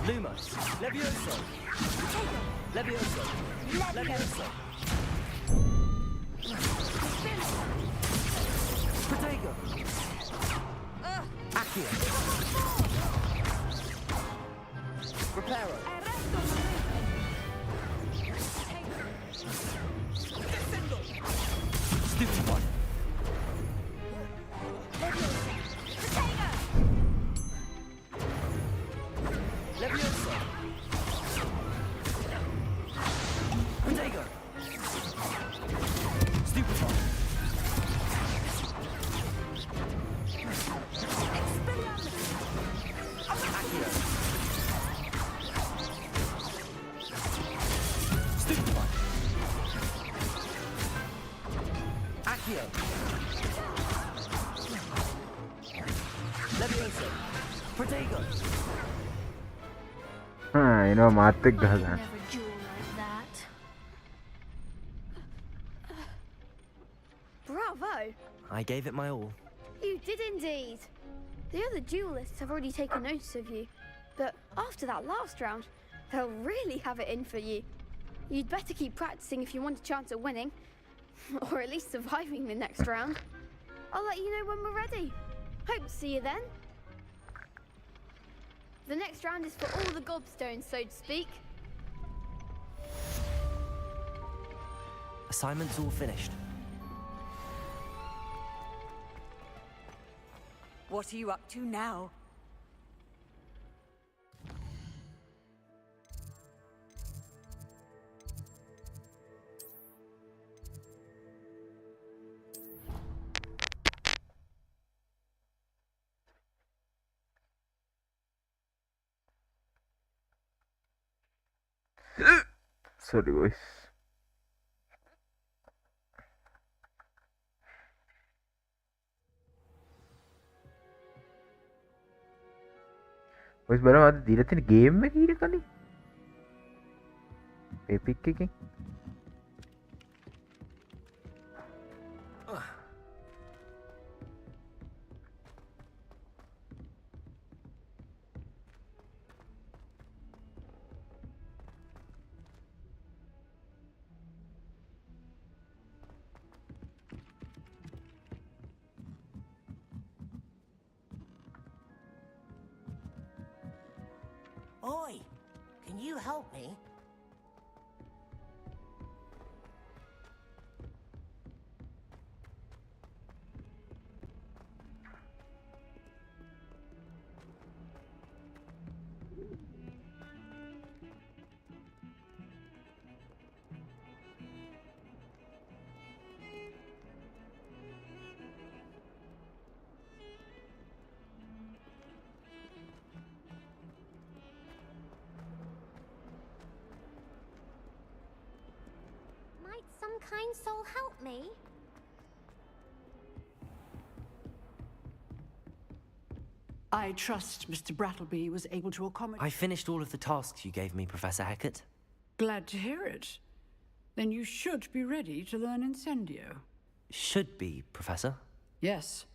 Lumos! Levioso! Levioso! Levioso! Protego! Accio! Reparo! Stupefy! Levioso! Protego! Stupefy! Accio! Stupefy! Accio! Levioso! Protego! එනවා මාත් එක්ක ගහ ගන්න. Never duel like that. Bravo! I gave it my all. You did indeed. The other duelists have already taken notice of you, but after that last round, they'll really have it in for you. You'd better keep practicing if you want a chance at winning, or at least surviving the next round. I'll let you know when we're ready. Hope to see you then. The next round is for all the gobstones, so to speak. Assignment's all finished. What are you up to now? Sorry, boys. Boys, බලමු අද දීලා තියෙන game එක ඊට කලින්. Epic එකකින්. Oi, can you help me? Might some kind soul help me? I trust Mr. Brattleby was able to accommodate... I finished all of the tasks you gave me, Professor Hecat. Glad to hear it. Then you should be ready to learn Incendio. Should be, Professor. Yes.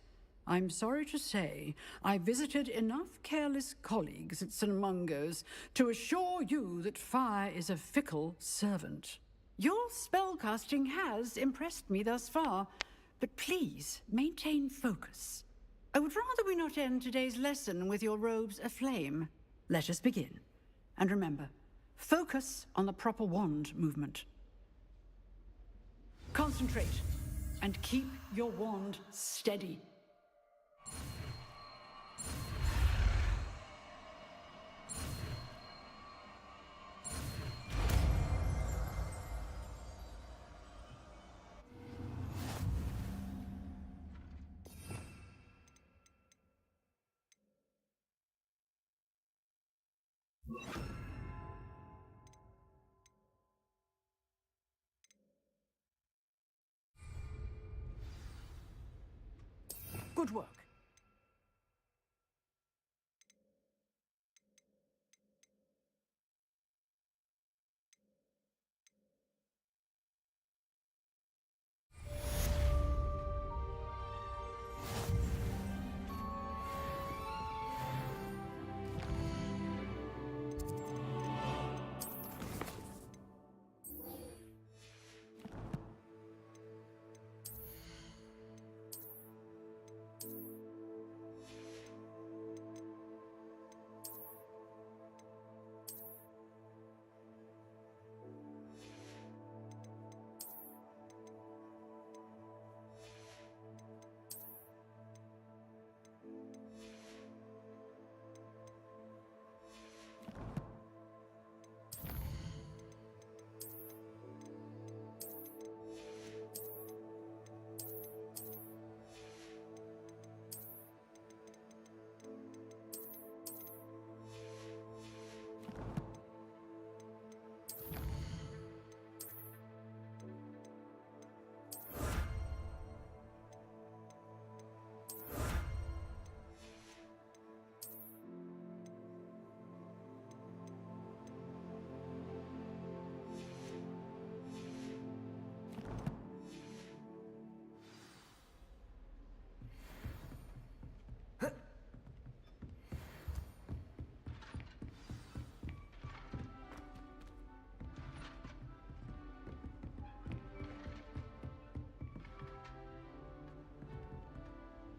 I'm sorry to say, I visited enough careless colleagues at St. Mungo's to assure you that fire is a fickle servant. Your spellcasting has impressed me thus far, but please maintain focus. I would rather we not end today's lesson with your robes aflame. Let us begin. And remember, focus on the proper wand movement. Concentrate and keep your wand steady. Good work.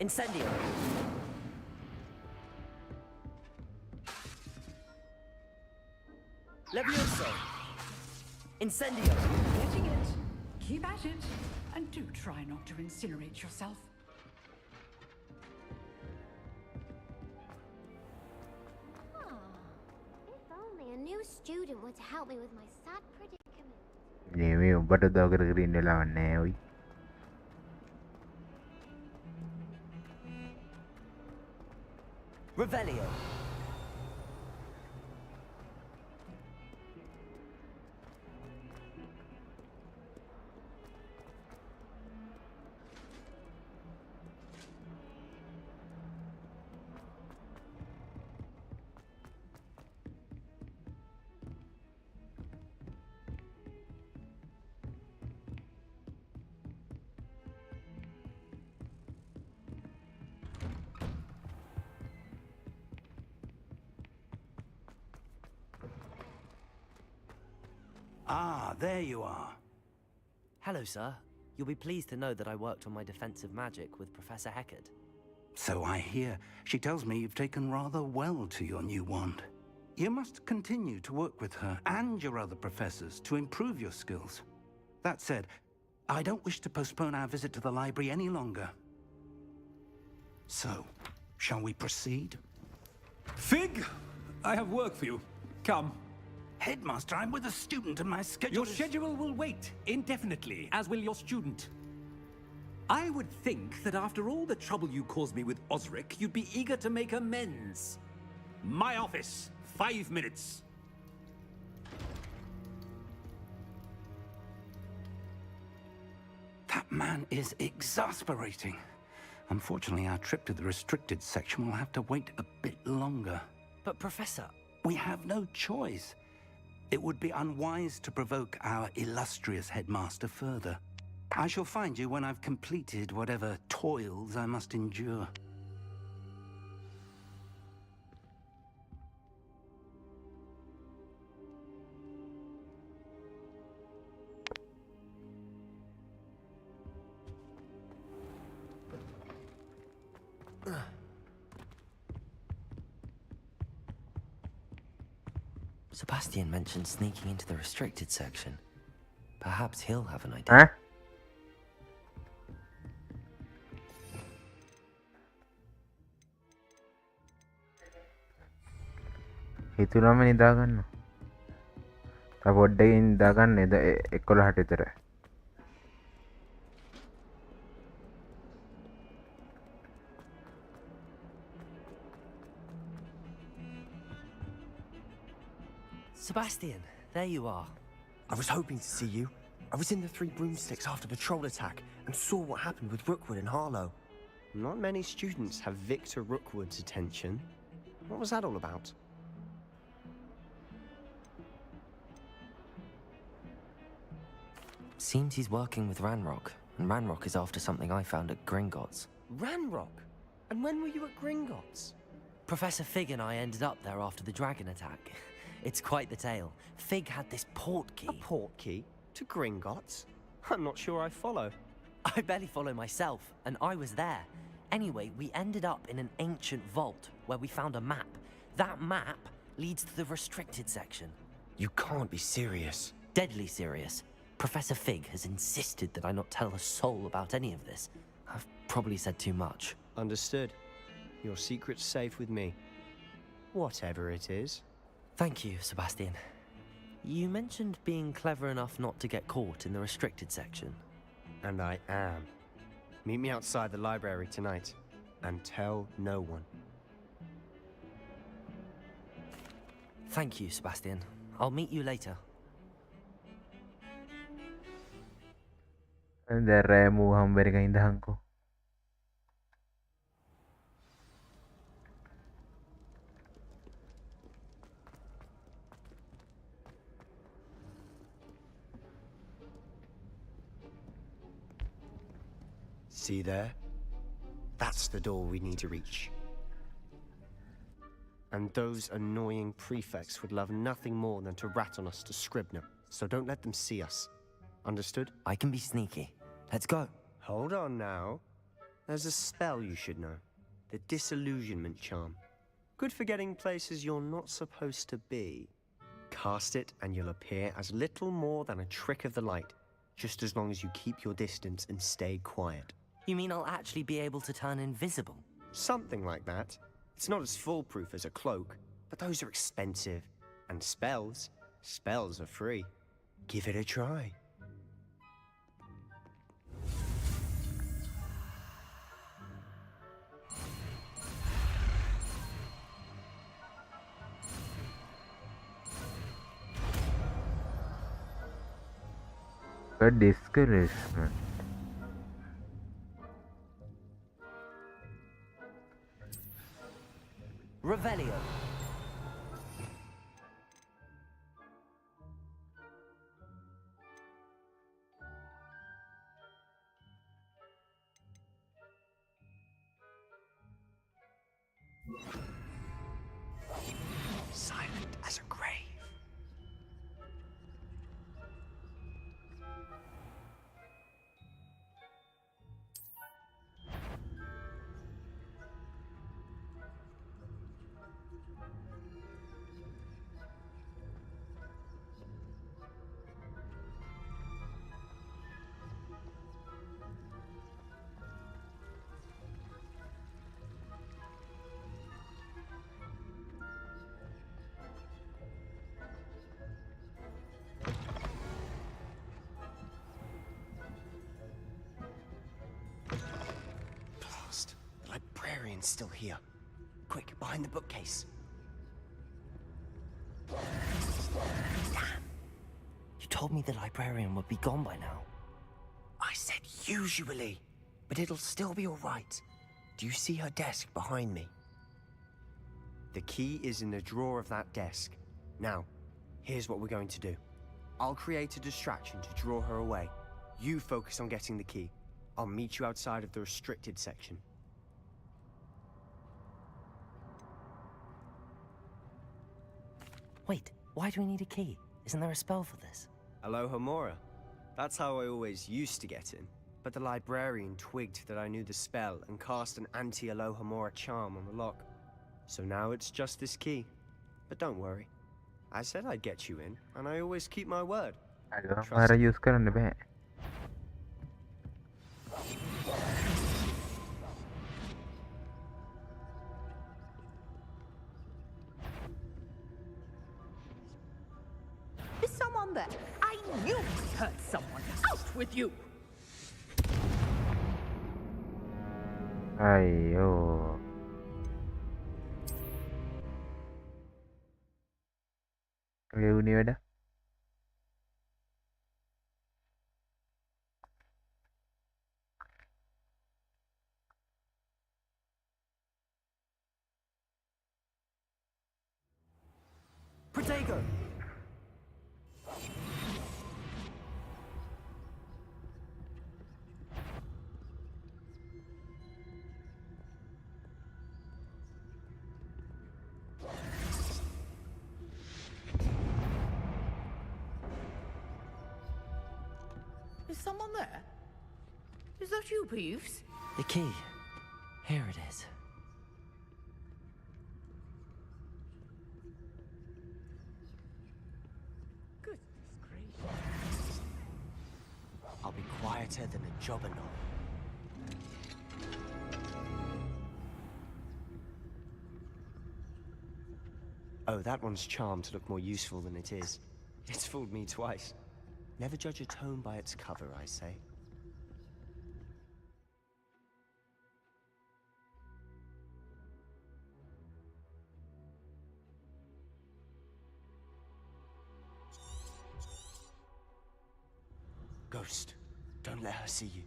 Incendio! Levioso! Incendio! Getting it. Keep at it. And do try not to incinerate yourself. If only a new student were to help me with my sad predicament. මේ උඹට උදව් කරගෙන ඉන්න වෙලාවක් නැහැ ඔයි. Revelio! Ah, there you are. Hello, sir. You'll be pleased to know that I worked on my defensive magic with Professor Heckard. So I hear. She tells me you've taken rather well to your new wand. You must continue to work with her and your other professors to improve your skills. That said, I don't wish to postpone our visit to the library any longer. So, shall we proceed? Fig! I have work for you. Come. Headmaster, I'm with a student and my schedule Your schedule will wait indefinitely, as will your student. I would think that after all the trouble you caused me with Osric, you'd be eager to make amends. My office, 5 minutes. That man is exasperating. Unfortunately, our trip to the restricted section will have to wait a bit longer. But, Professor... We have no choice. It would be unwise to provoke our illustrious headmaster further. I shall find you when I've completed whatever toils I must endure. Sebastian mentioned sneaking into the restricted section. Perhaps he'll have an idea. Huh? හිතුනම නිදාගන්න. තව පොඩ්ඩකින් නිදාගන්න 11ට විතර. Sebastian, there you are. I was hoping to see you. I was in the Three Broomsticks after the troll attack and saw what happened with Rookwood and Harlow. Not many students have Victor Rookwood's attention. What was that all about? Seems he's working with Ranrock, and Ranrock is after something I found at Gringotts. Ranrock? And when were you at Gringotts? Professor Fig and I ended up there after the dragon attack. It's quite the tale. Fig had this port key. A port key? To Gringotts? I'm not sure I follow. I barely follow myself, and I was there. Anyway, we ended up in an ancient vault where we found a map. That map leads to the restricted section. You can't be serious. Deadly serious. Professor Fig has insisted that I not tell a soul about any of this. I've probably said too much. Understood. Your secret's safe with me. Whatever it is. Thank you, Sebastian. You mentioned being clever enough not to get caught in the restricted section. And I am. Meet me outside the library tonight, and tell no one. Thank you, Sebastian. I'll meet you later. දැරෑමූ හම්බෙරික ඉඳහන්කෝ. See there? That's the door we need to reach. And those annoying prefects would love nothing more than to rat on us to Scribner, so don't let them see us. Understood? I can be sneaky. Let's go. Hold on now. There's a spell you should know. The Disillusionment Charm. Good for getting places you're not supposed to be. Cast it and you'll appear as little more than a trick of the light, just as long as you keep your distance and stay quiet. You mean I'll actually be able to turn invisible? Something like that. It's not as foolproof as a cloak, but those are expensive. And spells are free. Give it a try. A discouragement. Revelio. Silent as a grave. It's still here. Quick, behind the bookcase. Damn. You told me the librarian would be gone by now. I said usually, but it'll still be all right. Do you see her desk behind me? The key is in the drawer of that desk. Now, here's what we're going to do. I'll create a distraction to draw her away. You focus on getting the key. I'll meet you outside of the restricted section. Wait, why do we need a key? Isn't there a spell for this? Alohomora. That's how I always used to get in. But the librarian twigged that I knew the spell and cast an anti-Alohomora charm on the lock. So now it's just this key. But don't worry. I said I'd get you in, and I always keep my word. Alohomora use කරන්න බෑ. Is someone there? I knew I heard someone. Out with you! අයියෝ. වුණේ වැඩ. Protego! Is someone there? Is that you, Peeves? The key. Here it is. Goodness gracious. I'll be quieter than a jobberknoll. Oh, that one's charmed to look more useful than it is. It's fooled me twice. Never judge a tome by its cover, I say. Ghost, don't let her see you.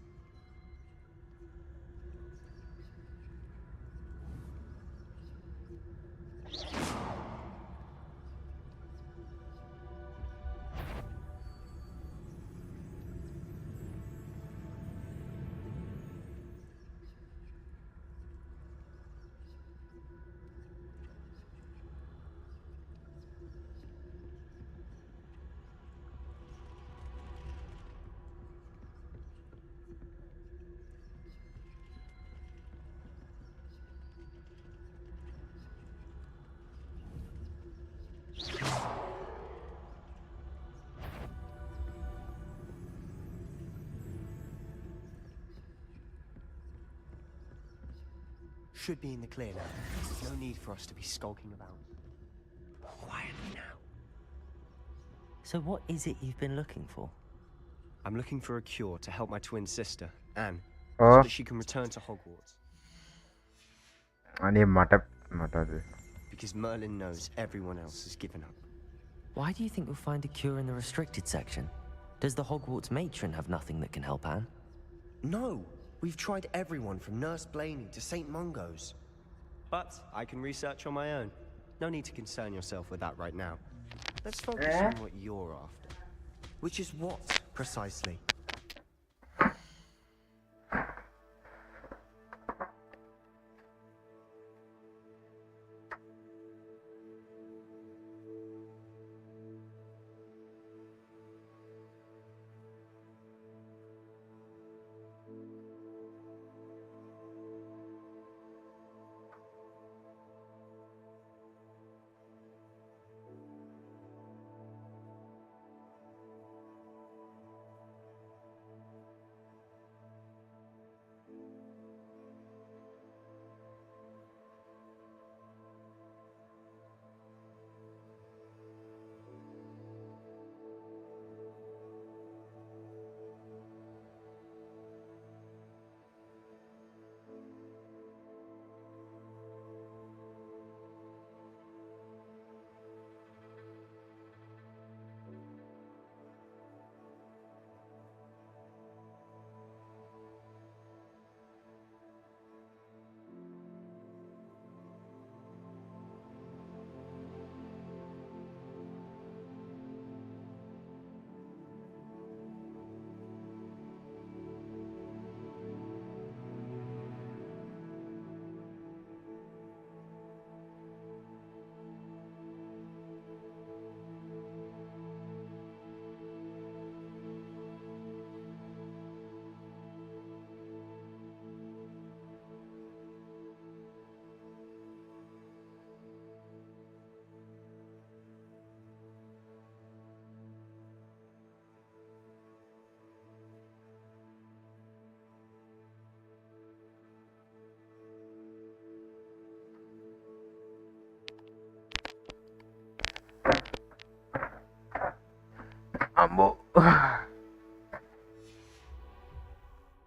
Should be in the clear now. No need for us to be skulking about. Quietly now. So what is it you've been looking for? I'm looking for a cure to help my twin sister, Anne, Oh. so that she can return to Hogwarts. අනේ මට Because Merlin knows everyone else has given up. Why do you think you'll find a cure in the restricted section? Does the Hogwarts matron have nothing that can help Anne? No! We've tried everyone from Nurse Blaney to St. Mungo's. But I can research on my own. No need to concern yourself with that right now. Let's focus on what you're after. Which is what, precisely? അമ്മോ.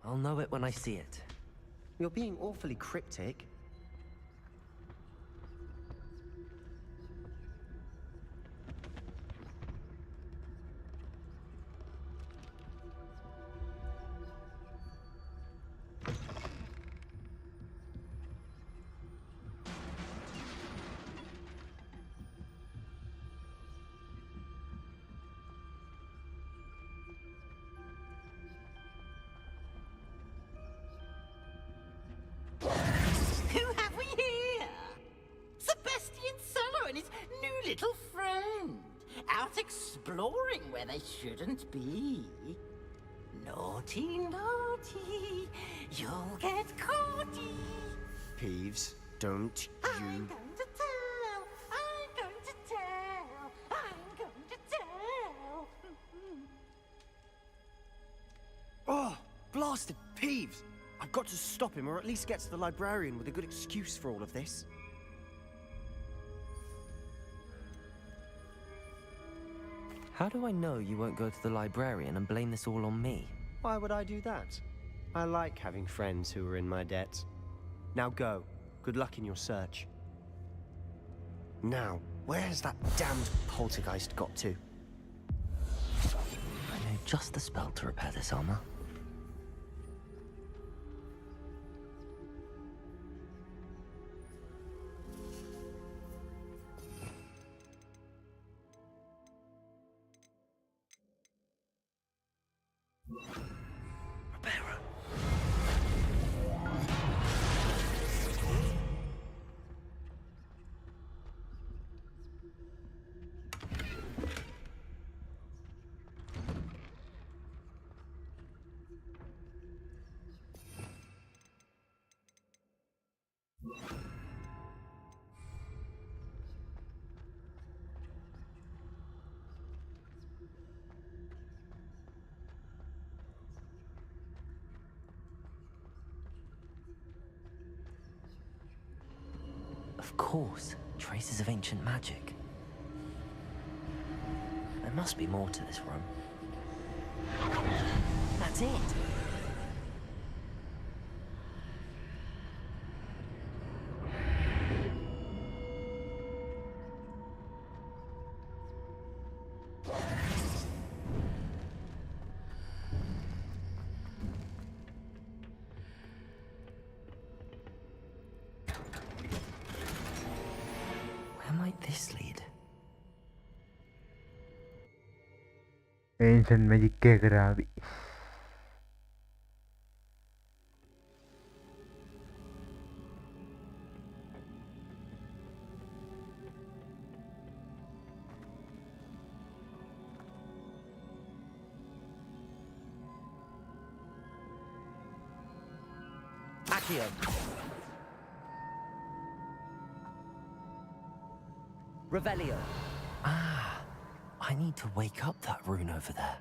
I'll know it when I see it. You're being awfully cryptic. Who have we here? Sebastian Solo and his new little friend. Out exploring where they shouldn't be. Naughty, naughty. You'll get caughty. Peeves, don't you... I'm going to tell. I'm going to tell. I'm going to tell. Oh, blasted Peeves! I've got to stop him, or at least get to the librarian with a good excuse for all of this. How do I know you won't go to the librarian and blame this all on me? Why would I do that? I like having friends who are in my debt. Now go. Good luck in your search. Now, where has that damned poltergeist got to? I know just the spell to repair this armor. Of course, traces of ancient magic. There must be more to this room. That's it! Where might this lead? Ancient magic කරાවි. Accio! Revelio! Ah, I need to wake up that rune over there.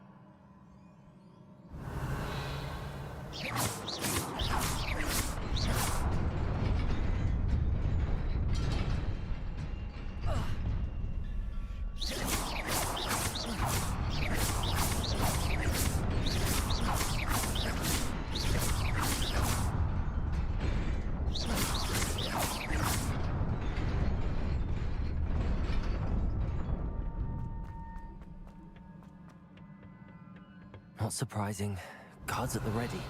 Not surprising. Guards at the ready.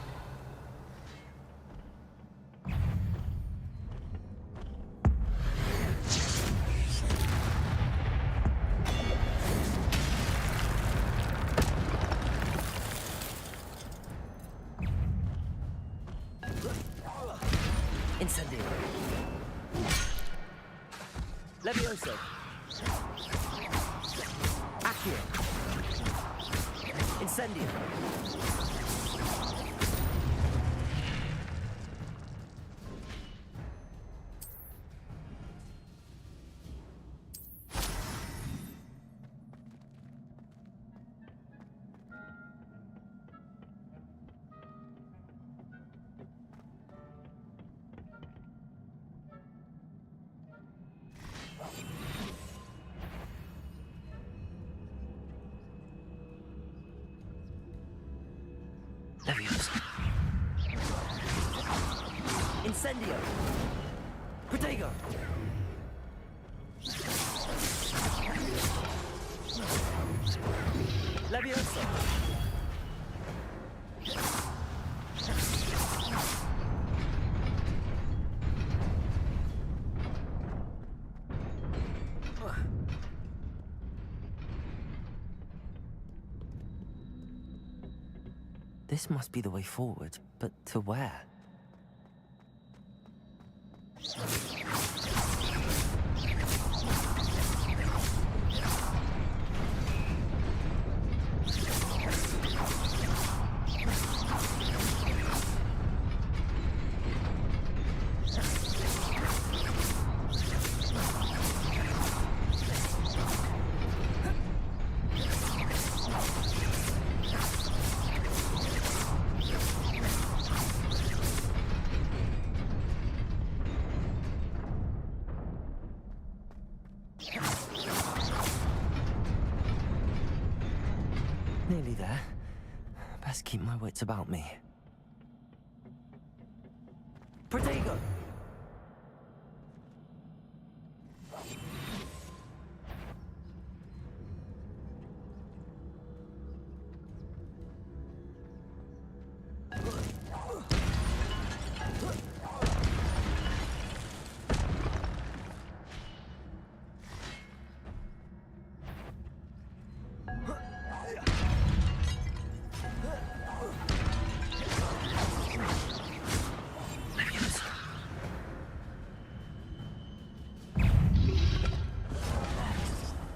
Incendio. Levioso. Accio. Incendio. Leviosa. Incendio. Protego. Leviosa. This must be the way forward, but to where? Nearly there. Best keep my wits about me. Protego!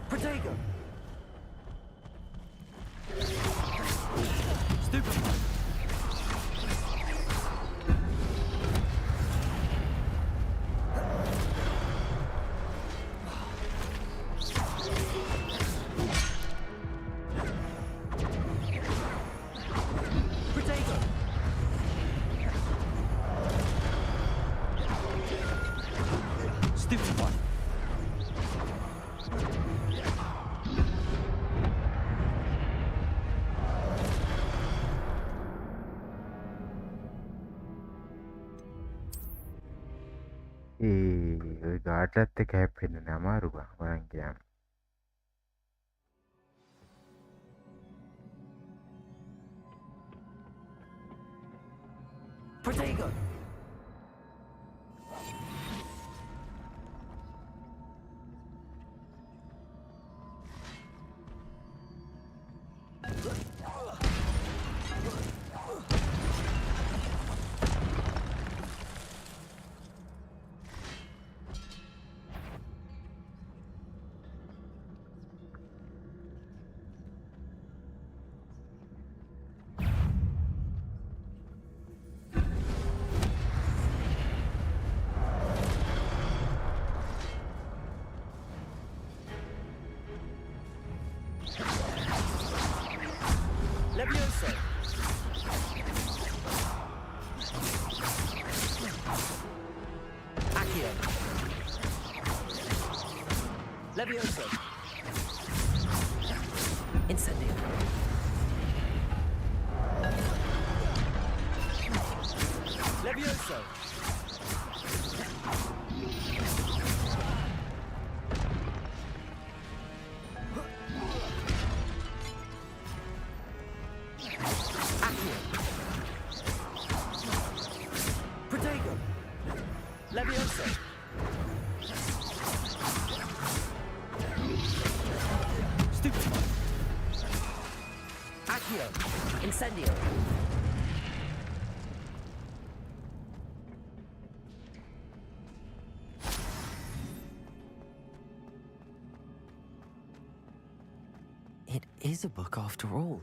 Protego! Stupefy! Protego! Stupefy! ඔය ගාටලත් එක හැප්පෙන්න අමාරු බං බලන් කියන්න. Protego! Leviosa! Accio! Leviosa! Incendio! Leviosa! Protego! Leviosa! Stupefy! Accio! Incendio! It is a book after all.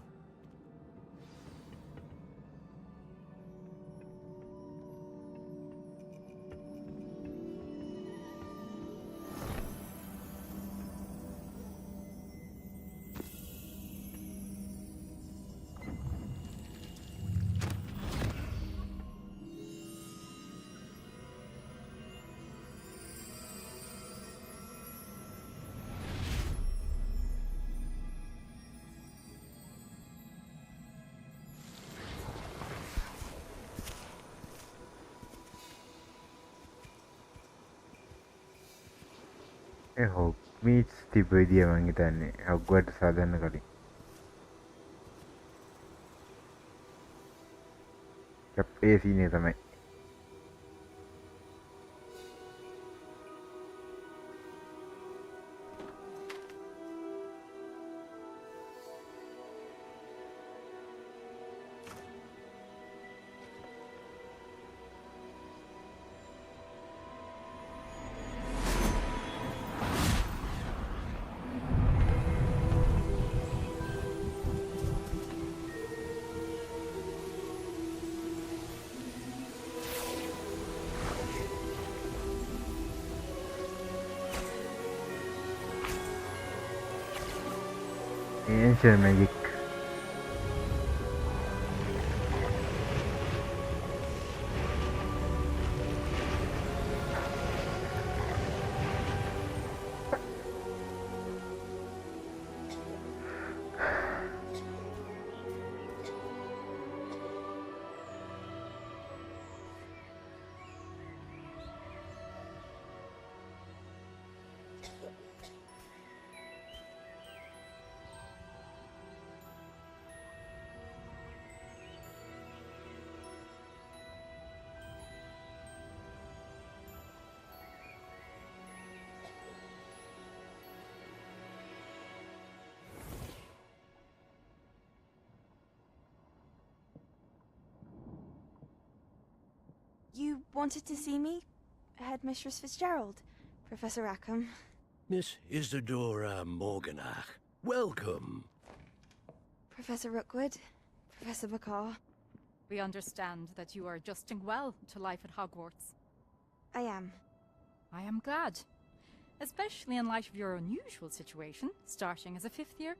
Hogwarts තිබ්බ විදිය මං හිතන්නේ Hogwarts හදන්න කලින්. ඒ සීනේ තමයි. Ancient magic. You wanted to see me? Headmistress Fitzgerald, Professor Rackham. Miss Isadora Morganach, welcome. Professor Rookwood, Professor Bakar. We understand that you are adjusting well to life at Hogwarts. I am. I am glad. Especially in light of your unusual situation, starting as a 5th year.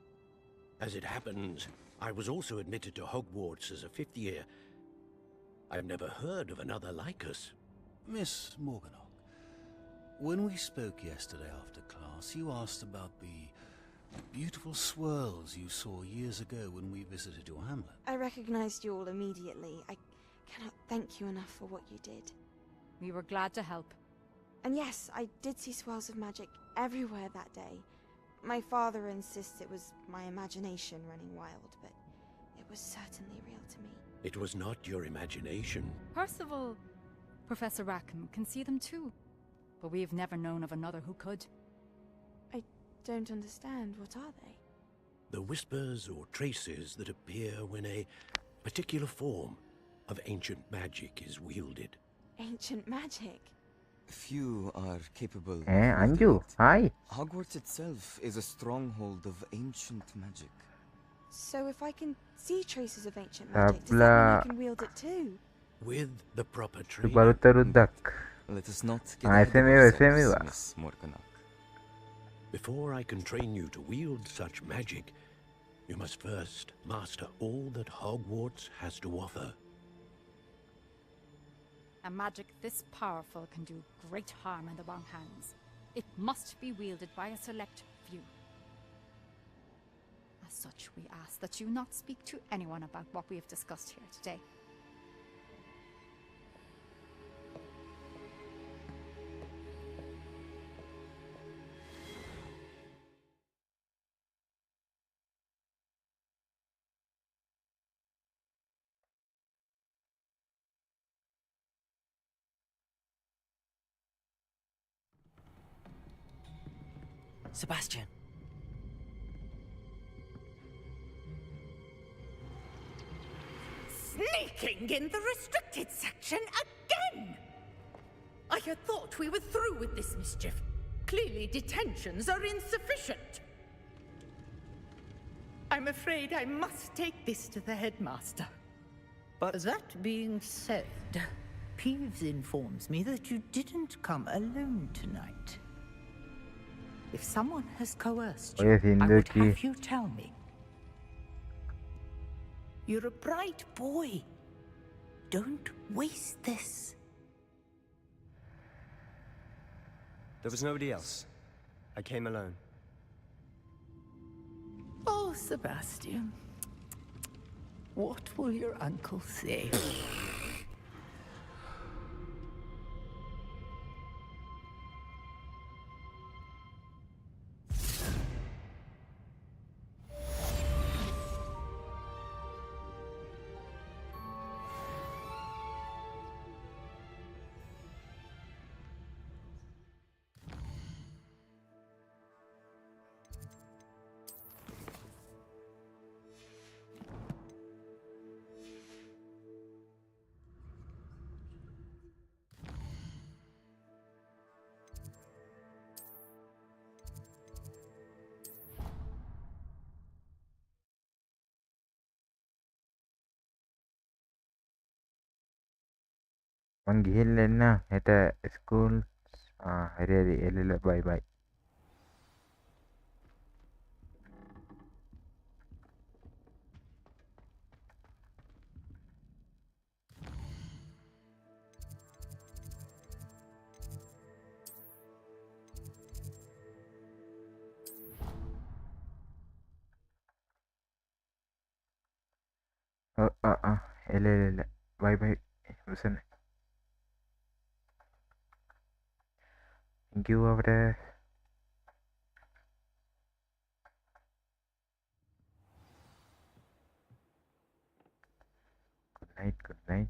As it happens, I was also admitted to Hogwarts as a 5th year. I've never heard of another like us. Miss Morganach, when we spoke yesterday after class, you asked about the beautiful swirls you saw years ago when we visited your hamlet. I recognized you all immediately. I cannot thank you enough for what you did. We were glad to help. And yes, I did see swirls of magic everywhere that day. My father insists it was my imagination running wild, but it was certainly real to me. It was not your imagination. Percival, Professor Rackham can see them too. But we have never known of another who could. I don't understand. What are they? The whispers or traces that appear when a particular form of ancient magic is wielded. Ancient magic? Few are capable. Anju, hi. Hogwarts itself is a stronghold of ancient magic. So if I can see traces of ancient magic, does that mean I can wield it too? With the proper training. Let us not get ahead of ourselves, Miss Morganach. Before I can train you to wield such magic, you must first master all that Hogwarts has to offer. A magic this powerful can do great harm in the wrong hands. It must be wielded by a select few. As such, we ask that you not speak to anyone about what we have discussed here today. Sebastian. Sneaking in the restricted section again! I had thought we were through with this mischief. Clearly detentions are insufficient. I'm afraid I must take this to the headmaster. But that being said, Peeves informs me that you didn't come alone tonight. If someone has coerced you, I would have you tell me. You're a bright boy. Don't waste this. There was nobody else. I came alone. Oh, Sebastian. What will your uncle say? මං ගිහිල්ලා එන්න හෙට school හරි හරි එළල බයි බයි එළල බයි බයි උසන්න thank you අපට good night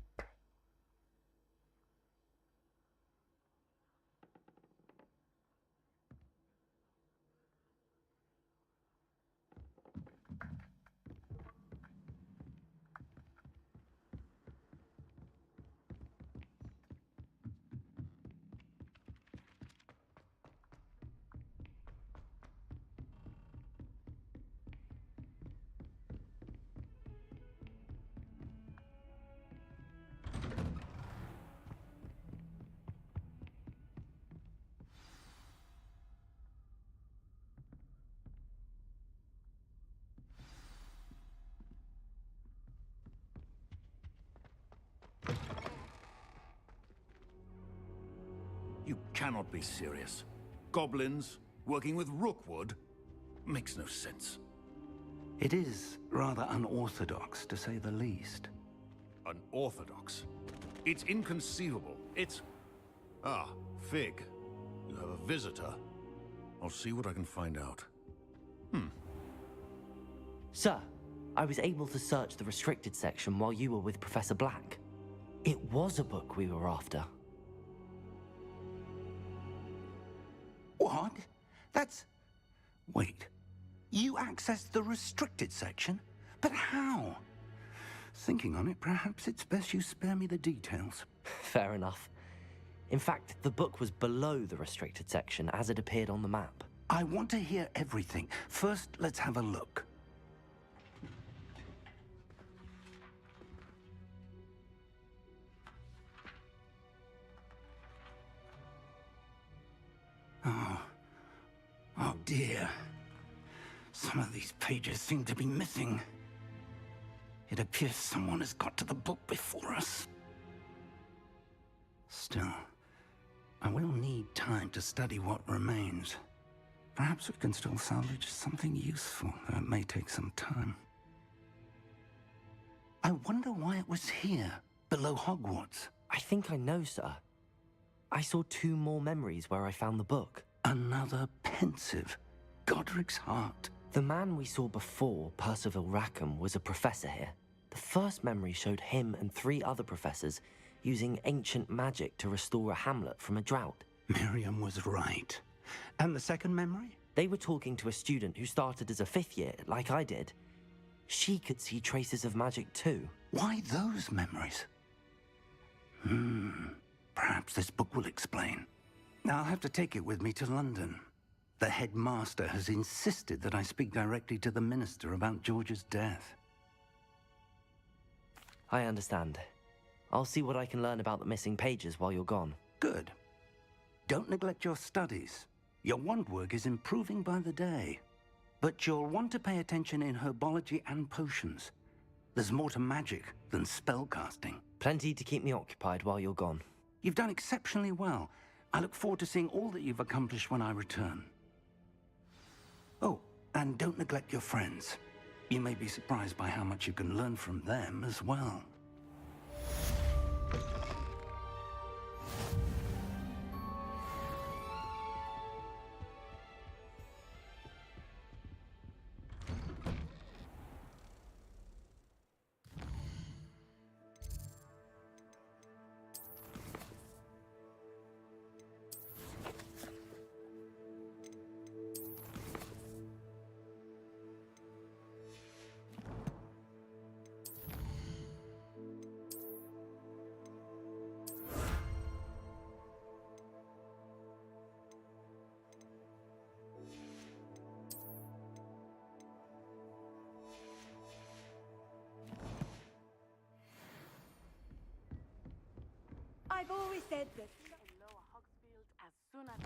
You cannot be serious. Goblins working with Rookwood? Makes no sense. It is rather unorthodox, to say the least. Unorthodox? It's inconceivable. It's... Ah, Fig. You have a visitor. I'll see what I can find out. Sir, I was able to search the restricted section while you were with Professor Black. It was a book we were after. What? That's... Wait. You accessed the restricted section? But how? Thinking on it, perhaps it's best you spare me the details. Fair enough. In fact, the book was below the restricted section as it appeared on the map. I want to hear everything. First, let's have a look. Oh dear. Some of these pages seem to be missing. It appears someone has got to the book before us. Still, I will need time to study what remains. Perhaps we can still salvage something useful, though it may take some time. I wonder why it was here, below Hogwarts. I think I know, sir. I saw 2 more memories where I found the book. Another pensive. Godric's heart. The man we saw before, Percival Rackham, was a professor here. The first memory showed him and 3 other professors using ancient magic to restore a hamlet from a drought. Miriam was right. And the second memory? They were talking to a student who started as a 5th year, like I did. She could see traces of magic too. Why those memories? Perhaps this book will explain. I'll have to take it with me to London. The headmaster has insisted that I speak directly to the minister about George's death. I understand. I'll see what I can learn about the missing pages while you're gone. Good. Don't neglect your studies. Your wand work is improving by the day. But you'll want to pay attention in herbology and potions. There's more to magic than spellcasting. Plenty to keep me occupied while you're gone. You've done exceptionally well. I look forward to seeing all that you've accomplished when I return. Oh, and don't neglect your friends. You may be surprised by how much you can learn from them as well. said that. In Lower Hogsfield as soon as.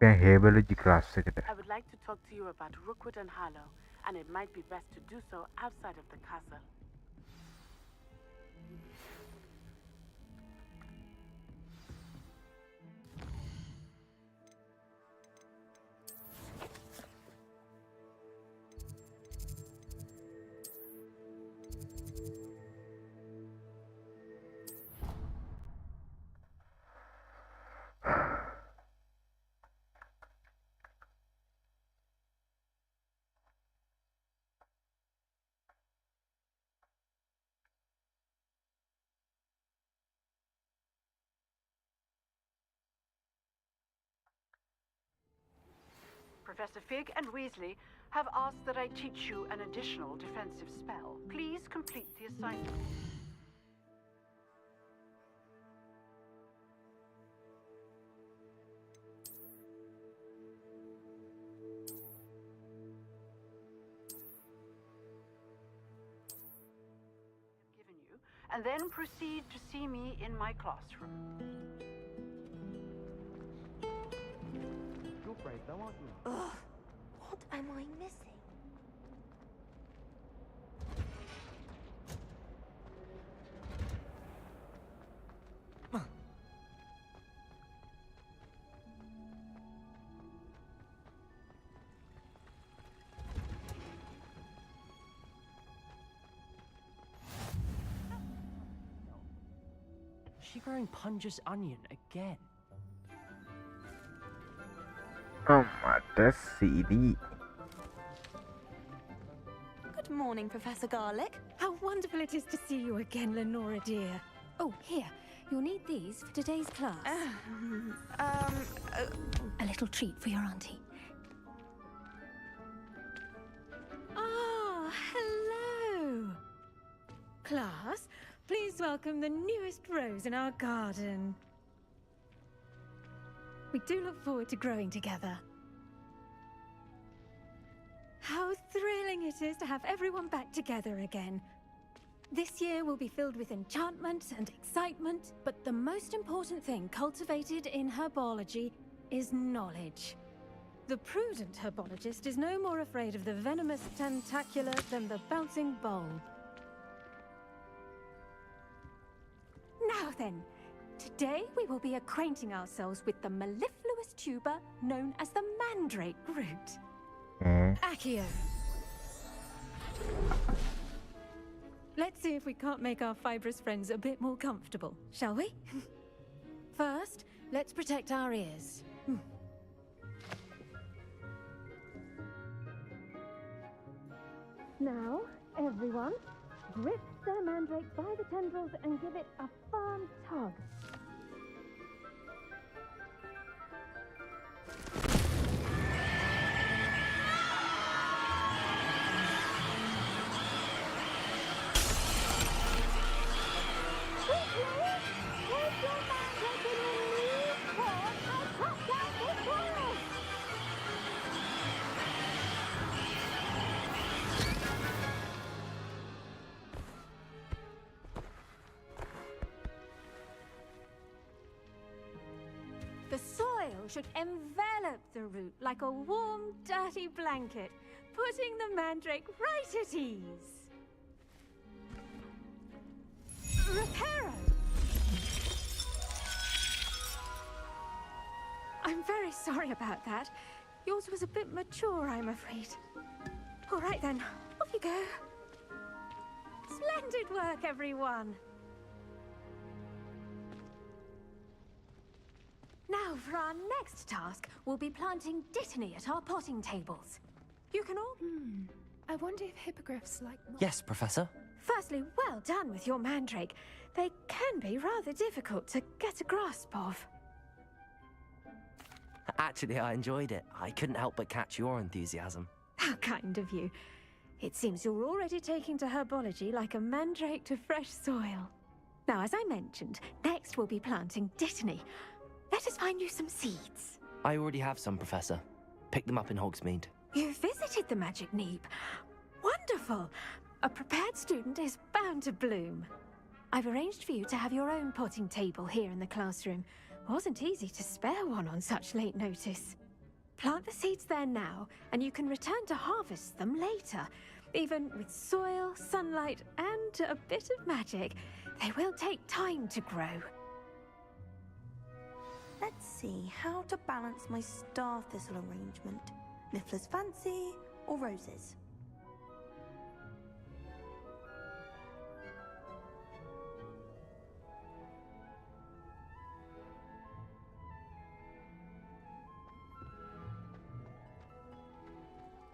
හේබලජි class එකට. I would like to talk to you about Rookwood and Harlow, and it might be best to do so outside of the castle. Professor Fig and Weasley have asked that I teach you an additional defensive spell. Please complete the assignment. I've given you, and then proceed to see me in my classroom. Ugh, what am I missing? She growing Punja's onion again. මට CD. Good morning, Professor Garlick. How wonderful it is to see you again, Lenora dear. Oh, here. You'll need these for today's class. A little treat for your auntie. Ah, hello. Class, please welcome the newest rose in our garden. We do look forward to growing together. How thrilling it is to have everyone back together again. This year will be filled with enchantment and excitement, but the most important thing cultivated in herbology is knowledge. The prudent herbologist is no more afraid of the venomous tentacular than the bouncing bulb. Now then, today we will be acquainting ourselves with the mellifluous tuber known as the mandrake root. Accio. Let's see if we can't make our fibrous friends a bit more comfortable, shall we? First, let's protect our ears. Now, everyone, grip the mandrake by the tendrils and give it a firm tug. The soil should envelop the root like a warm, dirty blanket, putting the mandrake right at ease. Reparo! I'm very sorry about that. Yours was a bit mature, I'm afraid. All right then, off you go. Splendid work, everyone. Now, for our next task, we'll be planting dittany at our potting tables. You can all... I wonder if hippogriffs like... Yes, Professor. Firstly, well done with your mandrake. They can be rather difficult to get a grasp of. Actually, I enjoyed it. I couldn't help but catch your enthusiasm. How kind of you. It seems you're already taking to herbology like a mandrake to fresh soil. Now, as I mentioned, next we'll be planting dittany. Let us find you some seeds. I already have some, Professor. Picked them up in Hogsmeade. You visited the Magic Neep. Wonderful! A prepared student is bound to bloom. I've arranged for you to have your own potting table here in the classroom. Wasn't easy to spare one on such late notice. Plant the seeds there now, and you can return to harvest them later. Even with soil, sunlight, and a bit of magic, they will take time to grow. Let's see how to balance my star thistle arrangement. Miffler's fancy or roses?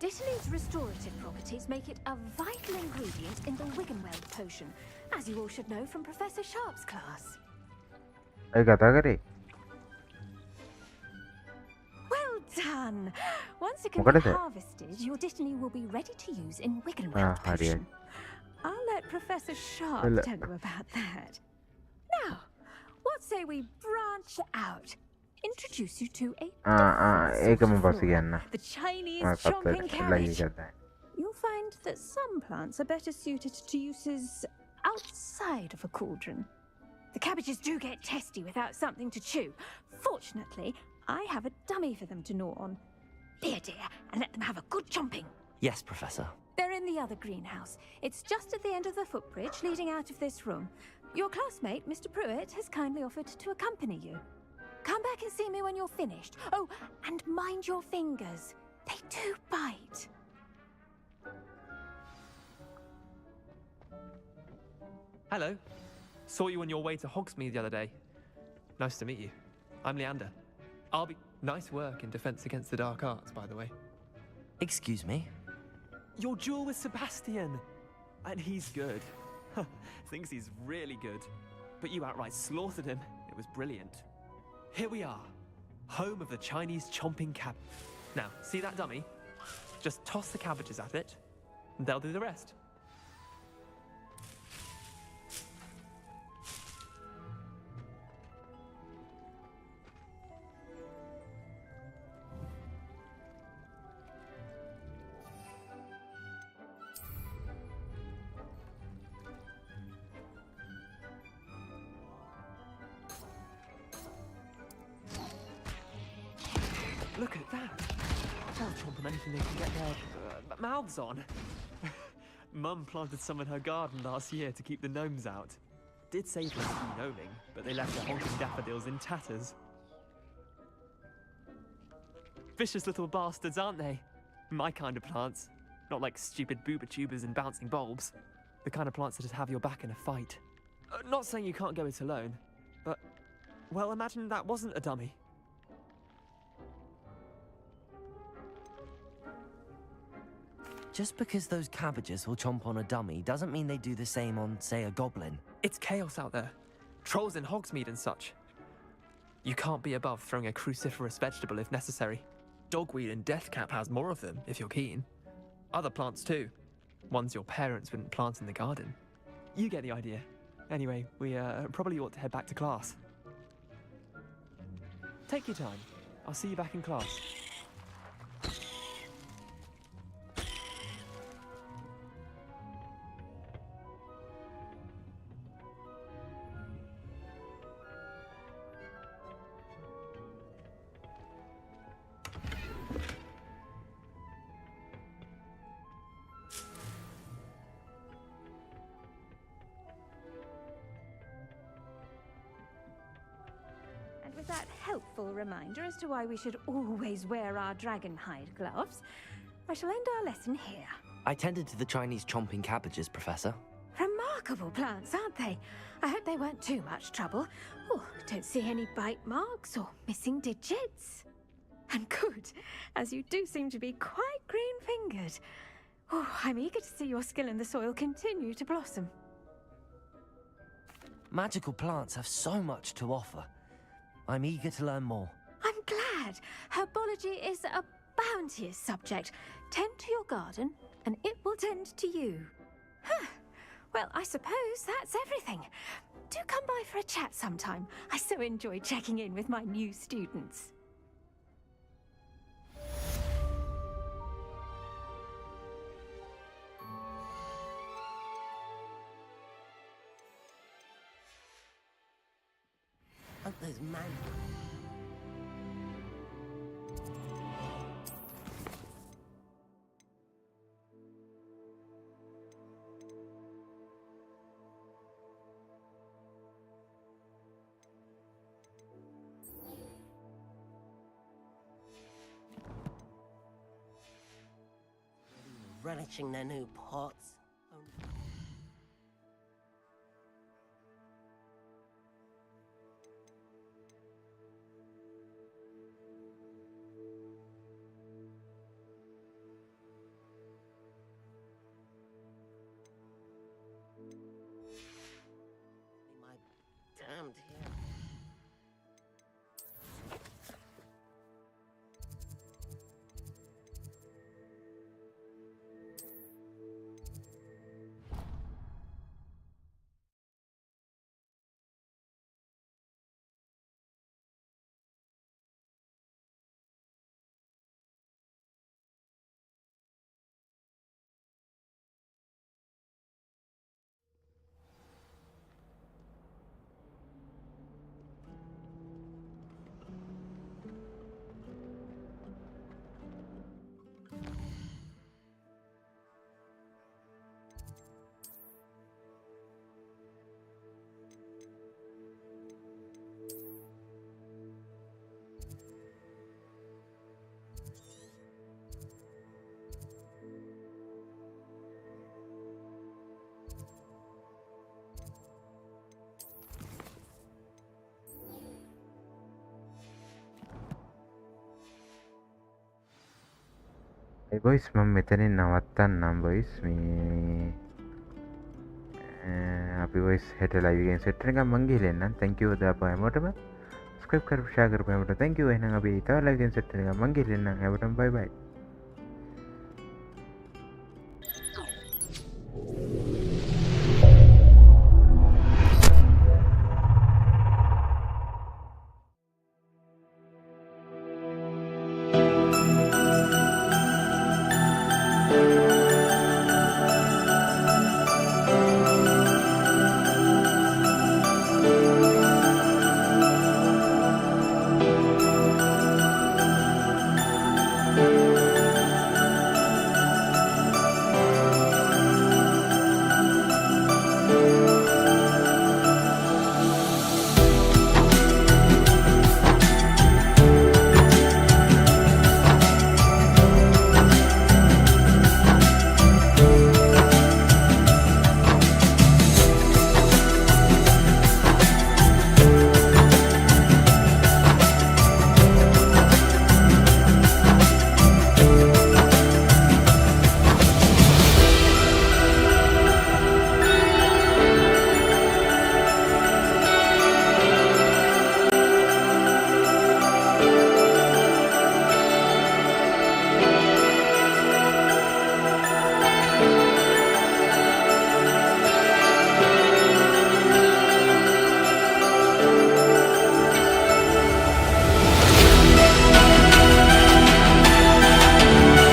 Dittany's restorative properties make it a vital ingredient in the Wiggenweld potion, as you all should know from Professor Sharp's class. I got that. Well done! Once it can What be is it? harvested, your Dittany will be ready to use in Wiggenweld potion. I'll let Professor Sharp Well, tell you about that. Now, what say we branch out? Introduce you to a the Chinese chomping cabbage. You'll find that some plants are better suited to uses outside of a cauldron. The cabbages do get testy without something to chew. Fortunately, I have a dummy for them to gnaw on. Be a dear and let them have a good chomping. Yes, Professor. They're in the other greenhouse. It's just at the end of the footbridge leading out of this room. Your classmate, Mr. Pruitt, has kindly offered to accompany you. Come back and see me when you're finished. Oh, and mind your fingers. They do bite. Hello. Saw you on your way to Hogsmeade the other day. Nice to meet you. I'm Leander. I'll be... Nice work in Defense Against the Dark Arts, by the way. Excuse me? Your duel with Sebastian. And he's good. Thinks he's really good. But you outright slaughtered him. It was brilliant. Here we are. Home of the Chinese chomping cab. Now, see that dummy? Just toss the cabbages at it, and they'll do the rest. Look at that! They'll chomp on anything they can get their mouths on. Mum planted some in her garden last year to keep the gnomes out. Did save them from gnoming, but they left the honking daffodils in tatters. Vicious little bastards, aren't they? My kind of plants. Not like stupid booba tubers and bouncing bulbs. The kind of plants that just have your back in a fight. Not saying you can't go it alone, but... Well, imagine that wasn't a dummy. Just because those cabbages will chomp on a dummy doesn't mean they do the same on, say, a goblin. It's chaos out there. Trolls in Hogsmeade and such. You can't be above throwing a cruciferous vegetable if necessary. Dogweed and deathcap has more of them, if you're keen. Other plants too. Ones your parents wouldn't plant in the garden. You get the idea. Anyway, we probably ought to head back to class. Take your time. I'll see you back in class. With that helpful reminder as to why we should always wear our dragon hide gloves, I shall end our lesson here. I tended to the Chinese chomping cabbages, Professor. Remarkable plants, aren't they? I hope they weren't too much trouble. Oh, don't see any bite marks or missing digits. And good, as you do seem to be quite green-fingered. Oh, I'm eager to see your skill in the soil continue to blossom. Magical plants have so much to offer. I'm eager to learn more. I'm glad. said, herbology is a bounteous subject. Tend to your garden, and it will tend to you. Huh. Well, I suppose that's everything. Do come by for a chat sometime. I so enjoy checking in with my new students. Oh, those man. Relishing their new pots. My damned hair. Boys මම මෙතනින් නවත්තන්නම් boys මේ අපි boys හෙට live එකෙන් set එකක් මං ගිහලා එන්නම් thank you දාපු හැමෝටම subscribe කරපු share කරපු හැමෝටම thank you එහෙනම් අපි තව ලයිව් එකෙන් සෙට් එකක් මං ගිහලා එන්නම් හැමෝටම bye bye